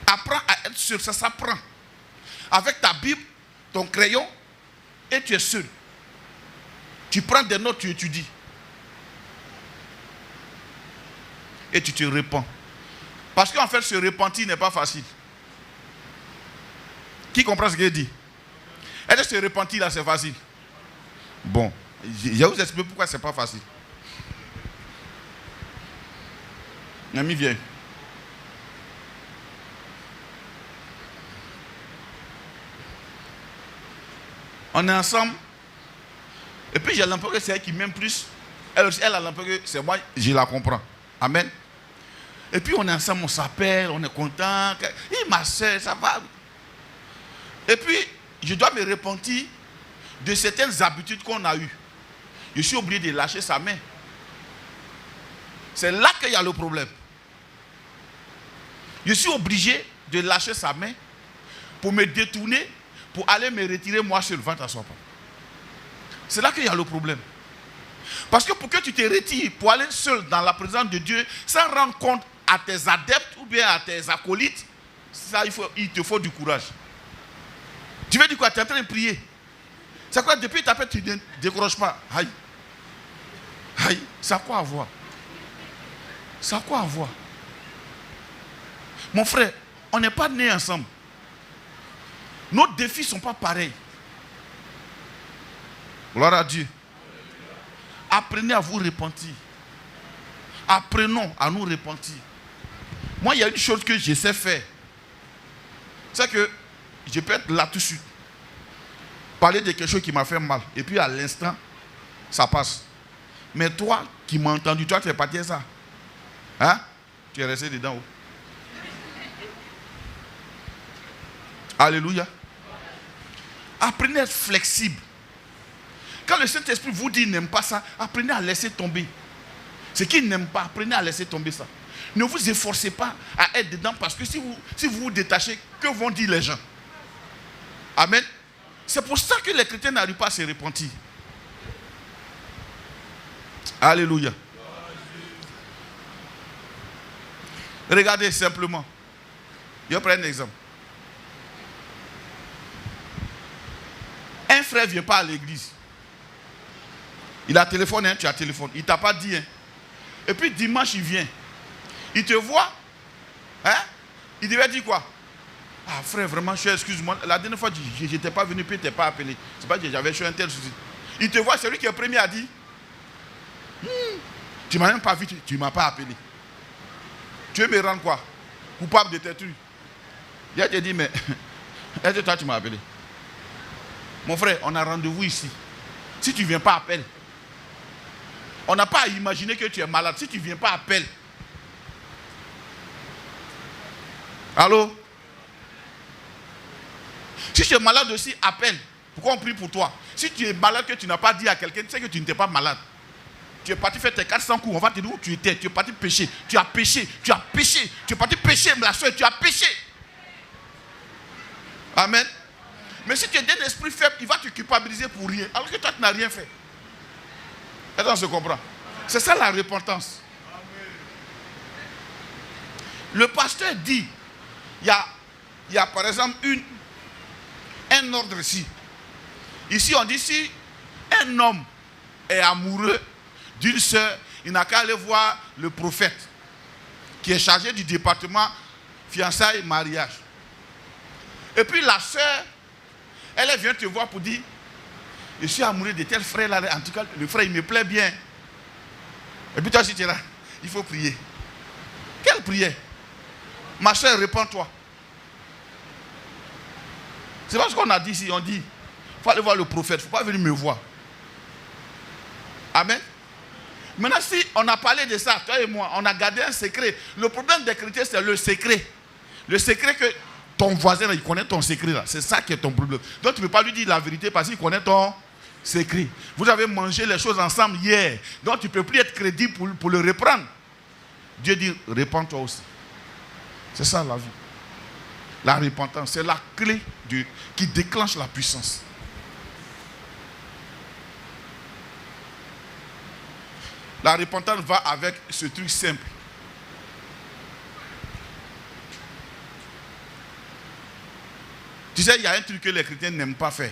Apprends à être seul, ça s'apprend. Avec ta Bible, ton crayon, et tu es seul. Tu prends des notes, tu étudies. Et tu te repens. Parce qu'en fait, se repentir n'est pas facile. Qui comprend ce que je dis? Est-ce que se repentir là, c'est facile? Bon, je vais vous expliquer pourquoi ce n'est pas facile. Ami, viens. On est ensemble. Et puis j'ai l'impression que c'est elle qui m'aime plus. Elle aussi, elle a l'impression que c'est moi, je la comprends. Amen. Et puis on est ensemble, on s'appelle, on est content. Et ma soeur, ça va. Et puis, je dois me repentir de certaines habitudes qu'on a eues. Je suis obligé de lâcher sa main. C'est là qu'il y a le problème. Je suis obligé de lâcher sa main pour me détourner, pour aller me retirer moi seul. Va t'asseoir. C'est là qu'il y a le problème. Parce que pour que tu te retires, pour aller seul dans la présence de Dieu, sans rendre compte à tes adeptes ou bien à tes acolytes, ça, il te faut du courage. Tu veux dire quoi? Tu es en train de prier. C'est quoi? Depuis ta fête, tu ne décroches pas. Aïe. Aïe. Ça a quoi à voir? Ça a quoi à voir? Mon frère, on n'est pas nés ensemble. Nos défis ne sont pas pareils. Gloire à Dieu. Apprenez à vous repentir. Apprenons à nous repentir. Moi, il y a une chose que je sais faire. C'est que je peux être là tout de suite. Parler de quelque chose qui m'a fait mal. Et puis à l'instant, ça passe. Mais toi qui m'as entendu, toi tu es parti à ça. Hein? Tu es resté dedans. Alléluia. Apprenez à être flexible. Quand le Saint-Esprit vous dit n'aime pas ça, apprenez à laisser tomber. Ce qu'il n'aime pas, apprenez à laisser tomber ça. Ne vous efforcez pas à être dedans parce que si vous vous détachez, que vont dire les gens? Amen. C'est pour ça que les chrétiens n'arrivent pas à se repentir. Alléluia. Regardez simplement. Je prends un exemple. Un frère ne vient pas à l'église. Il a téléphoné, hein, tu as téléphoné. Il ne t'a pas dit. Hein. Et puis dimanche, il vient. Il te voit. Hein? Il devait dire quoi? Ah frère, vraiment, excuse-moi. La dernière fois, je n'étais pas venu, puis tu n'étais pas appelé. C'est pas que j'avais fait un tel souci. Il te voit, c'est lui qui est le premier à dire. Tu ne m'as même pas vu, tu ne m'as pas appelé. Tu veux me rendre quoi? Coupable de tes trucs. Il te dit, mais est-ce que toi tu m'as appelé? Mon frère, on a rendez-vous ici. Si tu ne viens pas, appelle. On n'a pas à imaginer que tu es malade. Si tu ne viens pas, appelle. Allô? Si tu es malade aussi, appelle. Pourquoi on prie pour toi? Si tu es malade que tu n'as pas dit à quelqu'un, tu sais que tu n'étais pas malade. Tu es parti faire tes 400 coups, on va te dire où tu étais. Tu es parti pécher. Tu as péché. Tu as péché. Tu es parti pécher, ma soeur, tu as péché. Amen. Mais si tu es d'un esprit faible, il va te culpabiliser pour rien. Alors que toi, tu n'as rien fait. Est-ce qu'on se comprend? C'est ça la repentance. Le pasteur dit, il y a par exemple un ordre ici. Ici, on dit si un homme est amoureux d'une sœur, il n'a qu'à aller voir le prophète qui est chargé du département fiançailles et mariage. Et puis la sœur, elle vient te voir pour dire, je suis amoureux de tel frère là, en tout cas le frère il me plaît bien. Et puis toi si tu es là, il faut prier. Quelle prière? Ma soeur, réponds-toi. C'est pas ce qu'on a dit ici, on dit, il faut aller voir le prophète, il ne faut pas venir me voir. Amen. Maintenant, si on a parlé de ça, toi et moi, on a gardé un secret. Le problème des chrétiens, c'est le secret. Le secret que ton voisin, il connaît ton secret. Là. C'est ça qui est ton problème. Donc, tu ne peux pas lui dire la vérité parce qu'il connaît ton secret. Vous avez mangé les choses ensemble hier. Donc, tu ne peux plus être crédible pour le reprendre. Dieu dit, répands-toi aussi. C'est ça la vie. La repentance, c'est la clé qui déclenche la puissance. La repentance va avec ce truc simple. Tu sais, il y a un truc que les chrétiens n'aiment pas faire.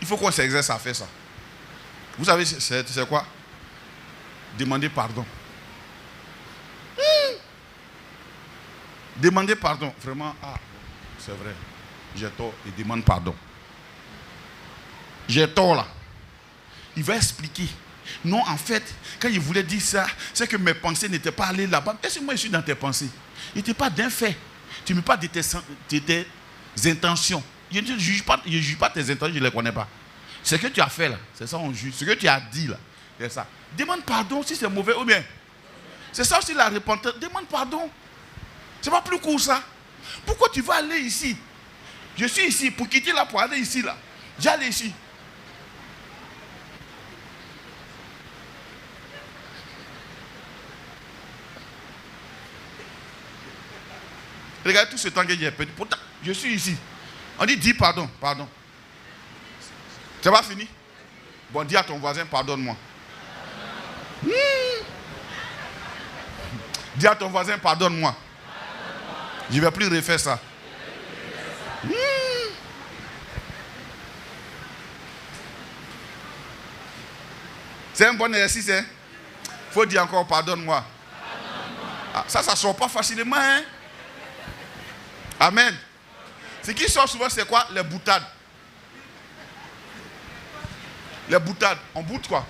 Il faut qu'on s'exerce à faire ça. Vous savez, c'est quoi? Demander pardon. Demander pardon. Vraiment, c'est vrai. J'ai tort et demande pardon. J'ai tort là. Il va expliquer. Non, en fait, quand il voulait dire ça, c'est que mes pensées n'étaient pas allées là-bas. Est-ce que moi je suis dans tes pensées? Il n'était pas d'un fait. Tu ne me parles de tes intentions. Je ne juge pas tes intentions, je ne les connais pas. Ce que tu as fait là, c'est ça on juge. Ce que tu as dit là, c'est ça. Demande pardon si c'est mauvais ou bien. C'est ça aussi la repentance. Demande pardon. C'est pas plus court ça. Pourquoi tu vas aller ici? Je suis ici pour quitter là, pour aller ici là. J'allais ici. Regardez tout ce temps que j'ai perdu. Pourtant, je suis ici. On dit, dis pardon, pardon. C'est pas fini? Bon, dis à ton voisin, pardonne-moi. Dis à ton voisin, pardonne-moi. Je ne vais plus refaire ça. C'est un bon exercice, hein? Il faut dire encore, pardonne-moi. Ça ne sort pas facilement, hein? Amen. Ce qui sort souvent, c'est quoi? Les boutades. Les boutades, on boute quoi?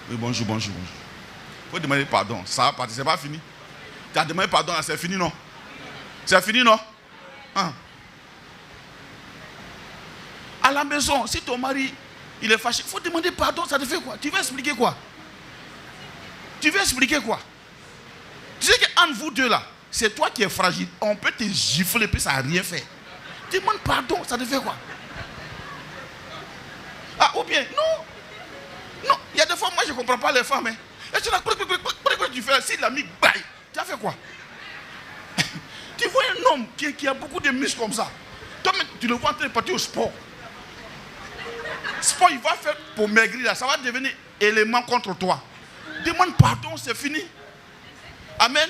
Oui, bonjour. Il faut demander pardon. Ça va partir, c'est pas fini. Tu as demandé pardon, c'est fini, non? C'est fini, non? Hein? À la maison, si ton mari, il est fâché, il faut demander pardon, ça te fait quoi? Tu veux expliquer quoi? Tu sais qu'entre vous deux là, c'est toi qui es fragile. On peut te gifler, puis ça n'a rien fait. Demande pardon, ça te fait quoi? Ah, ou bien, non, il y a des fois, moi je ne comprends pas les femmes. Hein. Et tu fais, si l'ami baille, tu as fait quoi? Tu vois un homme qui a beaucoup de muscles comme ça. Toi, tu le vois en train de partir au sport. Sport, il va faire pour maigrir, là, ça va devenir élément contre toi. Demande pardon, c'est fini. Amen.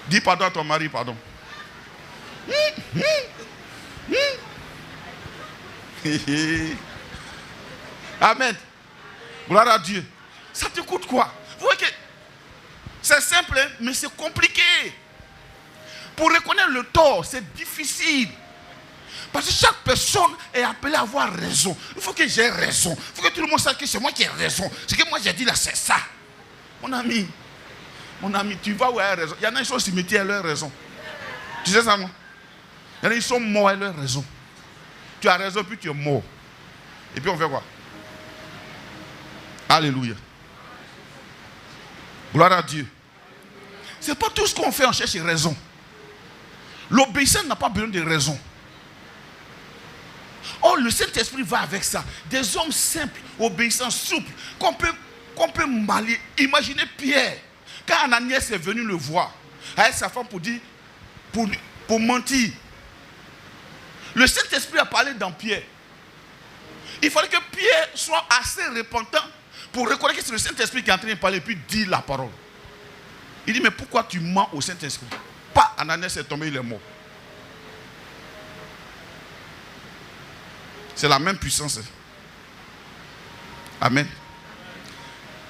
Dis pardon à ton mari, pardon. Amen. Gloire à Dieu. Ça te coûte quoi? Vous voyez que c'est simple, hein, mais c'est compliqué. Pour reconnaître le tort, c'est difficile. Parce que chaque personne est appelée à avoir raison. Il faut que j'ai raison. Il faut que tout le monde sache que c'est moi qui ai raison. Ce que moi j'ai dit là, c'est ça. Mon ami, tu vas où elle a raison. Il y en a qui sont au cimetière, elle a raison. Tu sais ça, moi? Il y en a qui sont morts, elle a raison. Tu as raison, puis tu es mort. Et puis on fait quoi? Alléluia. Gloire à Dieu. Ce n'est pas tout ce qu'on fait, on cherche raison. L'obéissance n'a pas besoin de raison. Oh, le Saint-Esprit va avec ça. Des hommes simples, obéissants, souples, qu'on peut manier. Imaginez Pierre, quand Ananias est venu le voir, avec sa femme pour mentir. Le Saint-Esprit a parlé dans Pierre. Il fallait que Pierre soit assez repentant pour reconnaître que c'est le Saint-Esprit qui est en train de parler et puis dire la parole. Il dit, mais pourquoi tu mens au Saint-Esprit? Pas Ananias est tombé, il est mort. C'est la même puissance. Amen.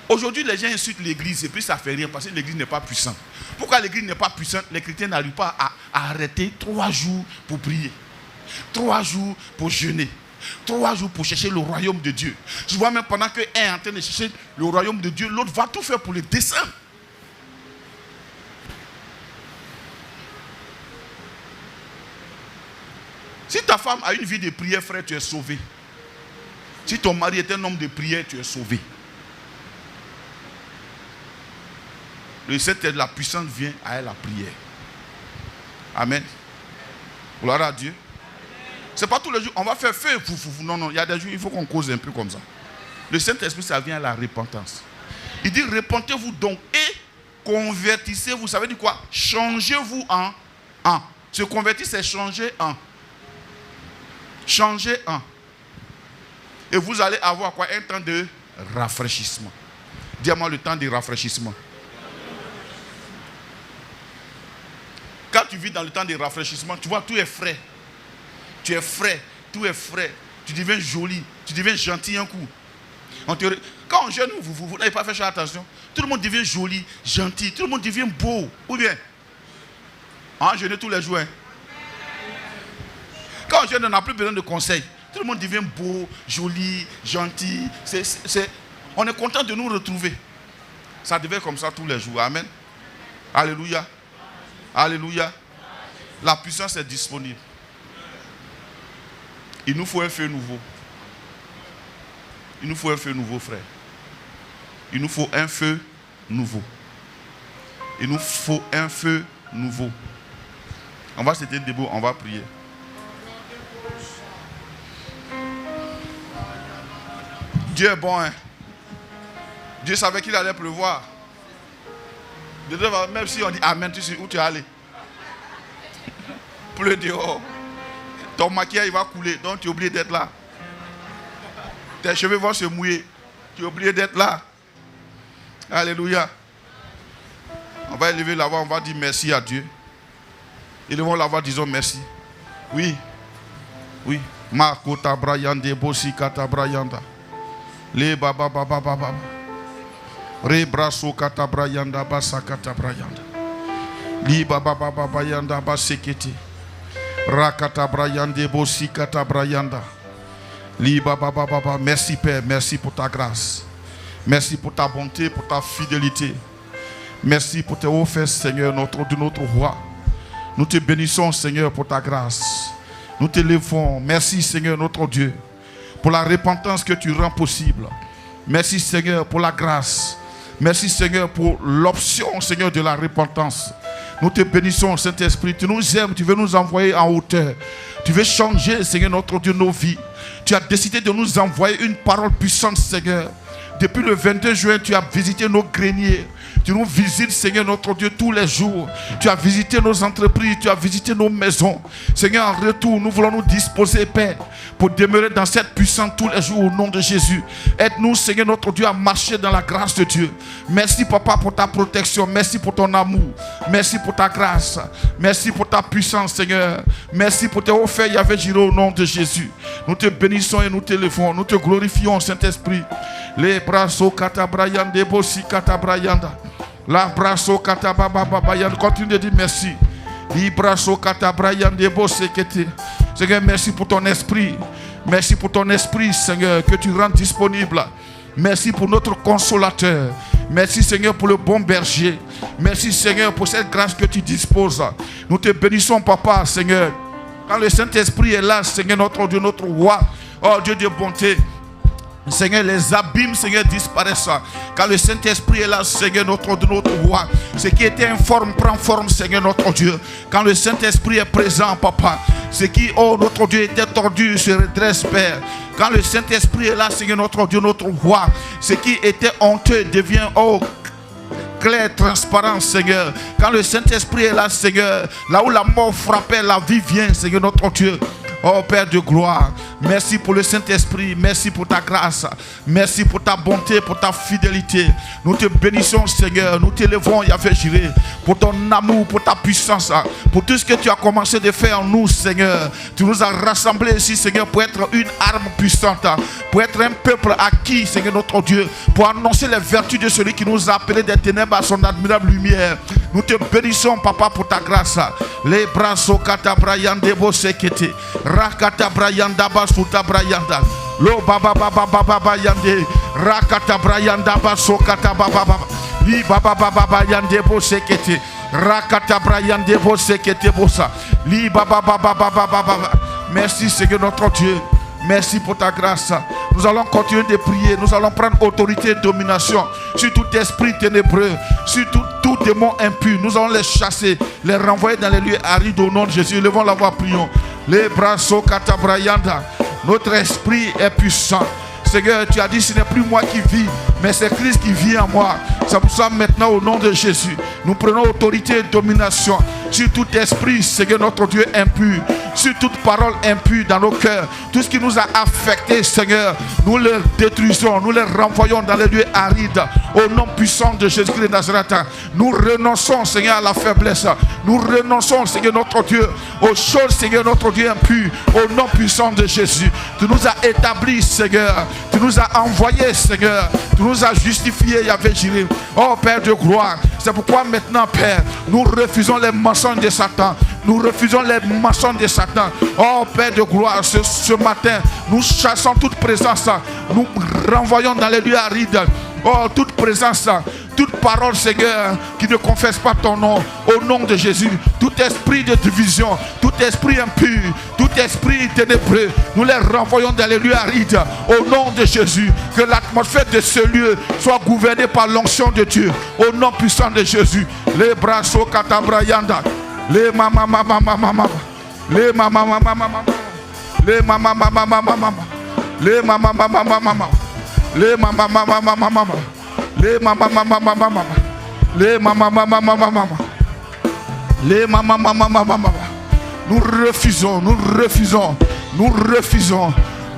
Aujourd'hui, les gens insultent l'église et puis ça fait rire parce que l'église n'est pas puissante. Pourquoi l'église n'est pas puissante? Les chrétiens n'arrivent pas à arrêter 3 jours pour prier, 3 jours pour jeûner, 3 jours pour chercher le royaume de Dieu. Je vois même pendant qu'un est en train de chercher le royaume de Dieu, l'autre va tout faire pour le descendre. Si ta femme a une vie de prière, frère, tu es sauvé. Si ton mari est un homme de prière, tu es sauvé. Le Saint-Esprit, la puissance vient à elle, la prière. Amen. Gloire à Dieu. Ce n'est pas tous les jours, on va faire feu. Non, il y a des jours, il faut qu'on cause un peu comme ça. Le Saint-Esprit, ça vient à la repentance. Il dit, repentez-vous donc et convertissez-vous. Vous savez dire quoi? Changez-vous en. Se convertir, c'est changer en. Changez en. Et vous allez avoir quoi? Un temps de rafraîchissement. Dis-moi le temps de rafraîchissement. Quand tu vis dans le temps de rafraîchissement, tu vois, tout est frais. Tu es frais, tout est frais. Tu deviens joli, tu deviens gentil un coup. Quand on jeûne, vous n'avez pas fait attention. Tout le monde devient joli, gentil, tout le monde devient beau. Ou bien, on jeûne tous les jours. Hein? Quand on jeûne, on n'a plus besoin de conseils. Tout le monde devient beau, joli, gentil. On est content de nous retrouver. Ça devait être comme ça tous les jours. Amen. Alléluia. Alléluia. La puissance est disponible. Il nous faut un feu nouveau. Il nous faut un feu nouveau, frère. Il nous faut un feu nouveau. Il nous faut un feu nouveau. On va se tenir debout, on va prier. Dieu est bon, hein. Dieu savait qu'il allait pleuvoir. Même si on dit Amen, tu sais où tu es allé. Pleut dehors. Ton maquillage va couler, donc tu es obligé d'être là. Tes cheveux vont se mouiller. Tu es obligé d'être là. Alléluia. On va élever la voix, on va dire merci à Dieu. Élevons la voix, disons merci. Oui. Oui. Makota Brayande Bosi Kata Brayanda. Le baba baba baba. Re braso kata brayanda basa kata brayanda. Li baba baba bayanda basekete. Rakata brayande bosi kata brayanda. Li baba baba. Merci Père, merci pour ta grâce. Merci pour ta bonté, pour ta fidélité. Merci pour tes offertes, Seigneur, de notre roi. Nous te bénissons, Seigneur, pour ta grâce. Nous te levons. Merci, Seigneur, notre Dieu, pour la repentance que tu rends possible. Merci, Seigneur, pour la grâce. Merci, Seigneur, pour l'option, Seigneur, de la repentance. Nous te bénissons, Saint-Esprit. Tu nous aimes, tu veux nous envoyer en hauteur. Tu veux changer, Seigneur, notre Dieu, nos vies. Tu as décidé de nous envoyer une parole puissante, Seigneur. Depuis le 22 juin, tu as visité nos greniers. Tu nous visites, Seigneur, notre Dieu, tous les jours. Tu as visité nos entreprises, tu as visité nos maisons. Seigneur, en retour, nous voulons nous disposer, Père, pour demeurer dans cette puissance tous les jours au nom de Jésus. Aide-nous, Seigneur, notre Dieu, à marcher dans la grâce de Dieu. Merci, Papa, pour ta protection. Merci pour ton amour. Merci pour ta grâce. Merci pour ta puissance, Seigneur. Merci pour tes offertes, Yahvé Jireh, au nom de Jésus. Nous te bénissons et nous t'élevons. Nous te glorifions, Saint-Esprit. Les bras au katabrayande, bosi katabrayanda. La brasso katabababayande. Continue de dire merci. Les bras au katabrayande, bosi kete. Seigneur, merci pour ton esprit. Merci pour ton esprit, Seigneur, que tu rends disponible. Merci pour notre consolateur. Merci, Seigneur, pour le bon berger. Merci, Seigneur, pour cette grâce que tu disposes. Nous te bénissons, Papa, Seigneur. Quand le Saint-Esprit est là, Seigneur, notre Dieu, notre roi. Oh, Dieu de bonté. Seigneur, les abîmes, Seigneur, disparaissent. Quand le Saint-Esprit est là, Seigneur, notre roi. Ce qui était informe prend forme, Seigneur, notre Dieu. Quand le Saint-Esprit est présent, Papa. Ce qui, oh, notre Dieu, était tordu se redresse, Père. Quand le Saint-Esprit est là, Seigneur, notre Dieu, notre roi. Ce qui était honteux devient, oh, clair, transparent, Seigneur. Quand le Saint-Esprit est là, Seigneur, là où la mort frappait, la vie vient, Seigneur, notre Dieu. Oh Père de gloire, merci pour le Saint-Esprit, merci pour ta grâce, merci pour ta bonté, pour ta fidélité. Nous te bénissons, Seigneur, nous t'élevons, Yahvé Jireh, pour ton amour, pour ta puissance, pour tout ce que tu as commencé de faire en nous, Seigneur. Tu nous as rassemblés ici, Seigneur, pour être une arme puissante, pour être un peuple acquis, Seigneur notre Dieu, pour annoncer les vertus de celui qui nous a appelés des ténèbres à son admirable lumière. Nous te bénissons, Papa, pour ta grâce. Les bras au katabrayande bosekete. Rakata brayanda basuta brayanda. Lo baba baba baba bayande. Rakata brayanda basokata baba baba. Li baba baba bayande bosekete. Rakata brayande bosekete bosa. Li baba baba baba baba. Merci Seigneur notre Dieu. Merci pour ta grâce. Nous allons continuer de prier. Nous allons prendre autorité et domination sur tout esprit ténébreux, sur tout démon impur. Nous allons les chasser, les renvoyer dans les lieux arides au nom de Jésus. Levons la voix, prions. Les bras au katabrayanda. Notre esprit est puissant. Seigneur, tu as dit ce n'est plus moi qui vis, mais c'est Christ qui vit en moi. C'est pour ça maintenant au nom de Jésus, nous prenons autorité et domination sur tout esprit, Seigneur notre Dieu, impur, sur toute parole impure dans nos cœurs. Tout ce qui nous a affectés, Seigneur, nous les détruisons, nous les renvoyons dans les lieux arides. Au nom puissant de Jésus-Christ de Nazareth, nous renonçons, Seigneur, à la faiblesse. Nous renonçons, Seigneur notre Dieu, aux choses, Seigneur notre Dieu, impures. Au nom puissant de Jésus, tu nous as établis, Seigneur. Tu nous as envoyés, Seigneur. Tu nous as justifiés, Yahvé Jireh. Oh Père de gloire, c'est pourquoi maintenant, Père, nous refusons les mensonges de Satan. Nous refusons les mensonges de Satan. Oh Père de gloire, ce matin, nous chassons toute présence. Nous renvoyons dans les lieux arides. Oh, toute présence, toute parole, Seigneur, qui ne confesse pas ton nom, au nom de Jésus, tout esprit de division, tout esprit impur, tout esprit ténébreux, nous les renvoyons dans les lieux arides, au nom de Jésus. Que l'atmosphère de ce lieu soit gouvernée par l'onction de Dieu, au nom puissant de Jésus. Les bras au katabrayanda, les mama mama mama, les mama mama mama, les mama mama mama, les mama mama mama. Les mama mama mama mama, les mama mama mama mama, les mama mama mama mama, les mama mama mama mama. Nous refusons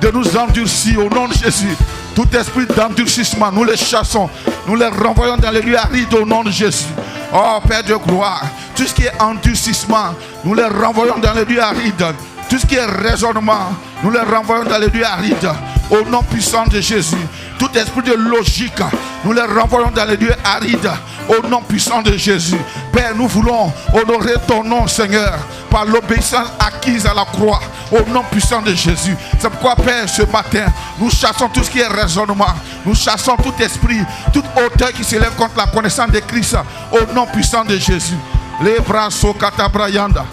de nous endurcir au nom de Jésus. Tout esprit d'endurcissement, nous les chassons, nous les renvoyons dans les lieux arides au nom de Jésus. Oh Père de gloire, tout ce qui est endurcissement, nous les renvoyons dans les lieux arides. Tout ce qui est raisonnement, nous les renvoyons dans les lieux arides. Au nom puissant de Jésus. Tout esprit de logique, nous les renvoyons dans les lieux arides. au nom puissant de Jésus. Père, nous voulons honorer ton nom, Seigneur, par l'obéissance acquise à la croix, au nom puissant de Jésus. C'est pourquoi, Père, ce matin, nous chassons tout ce qui est raisonnement, nous chassons tout esprit, toute hauteur qui s'élève contre la connaissance de Christ, au nom puissant de Jésus. Les bras katabrayanda.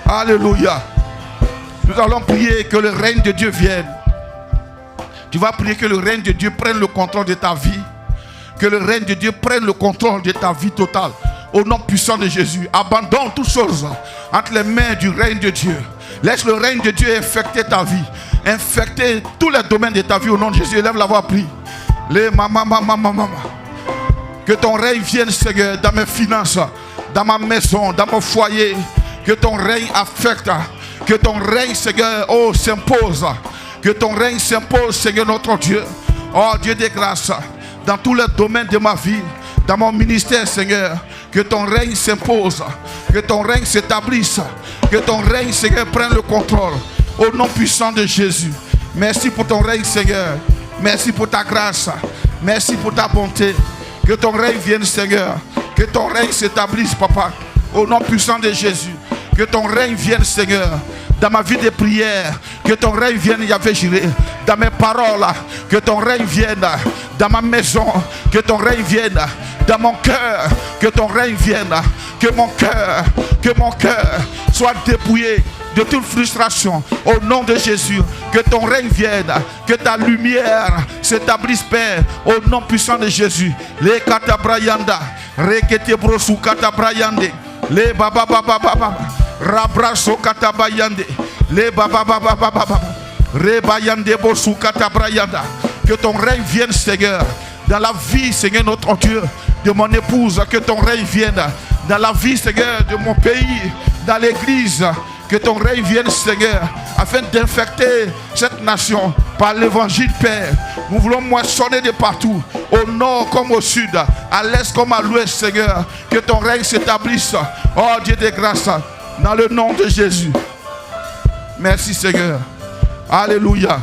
Alléluia. Nous allons prier que le règne de Dieu vienne. Tu vas prier que le règne de Dieu prenne le contrôle de ta vie. Que le règne de Dieu prenne le contrôle de ta vie totale. Au nom puissant de Jésus. Abandonne toutes choses entre les mains du règne de Dieu. Laisse le règne de Dieu infecter ta vie. Infecter tous les domaines de ta vie au nom de Jésus. Élève la voix, prie. Les maman. Que ton règne vienne, Seigneur, dans mes finances, dans ma maison, dans mon foyer. Que ton règne affecte. Que ton règne, Seigneur, s'impose. Que ton règne s'impose, Seigneur notre Dieu. Oh Dieu de grâce, dans tous les domaines de ma vie, dans mon ministère, Seigneur, que ton règne s'impose, que ton règne s'établisse, que ton règne, Seigneur, prenne le contrôle. Au nom puissant de Jésus. Merci pour ton règne, Seigneur. Merci pour ta grâce. Merci pour ta bonté. Que ton règne vienne, Seigneur. Que ton règne s'établisse, Papa. Au nom puissant de Jésus. Que ton règne vienne, Seigneur. Dans ma vie de prière, que ton règne vienne, Yahvé Jireh. Dans mes paroles, que ton règne vienne. Dans ma maison, que ton règne vienne. Dans mon cœur, que ton règne vienne. Que mon cœur soit dépouillé de toute frustration. Au nom de Jésus, que ton règne vienne. Que ta lumière s'établisse, Père. Au nom puissant de Jésus. Les katabrayanda, rekete brosu katabrayande, les baba. Rabraso katabayande, le baba rebayande bosu katabrayanda. Que ton règne vienne, Seigneur, dans la vie, Seigneur notre Dieu, de mon épouse. Que ton règne vienne dans la vie, Seigneur, de mon pays, dans l'église. Que ton règne vienne, Seigneur, afin d'infecter cette nation par l'évangile, Père. Nous voulons moissonner de partout, au nord comme au sud, à l'est comme à l'ouest, Seigneur. Que ton règne s'établisse. Oh Dieu de grâce, dans le nom de Jésus. Merci, Seigneur. Alléluia.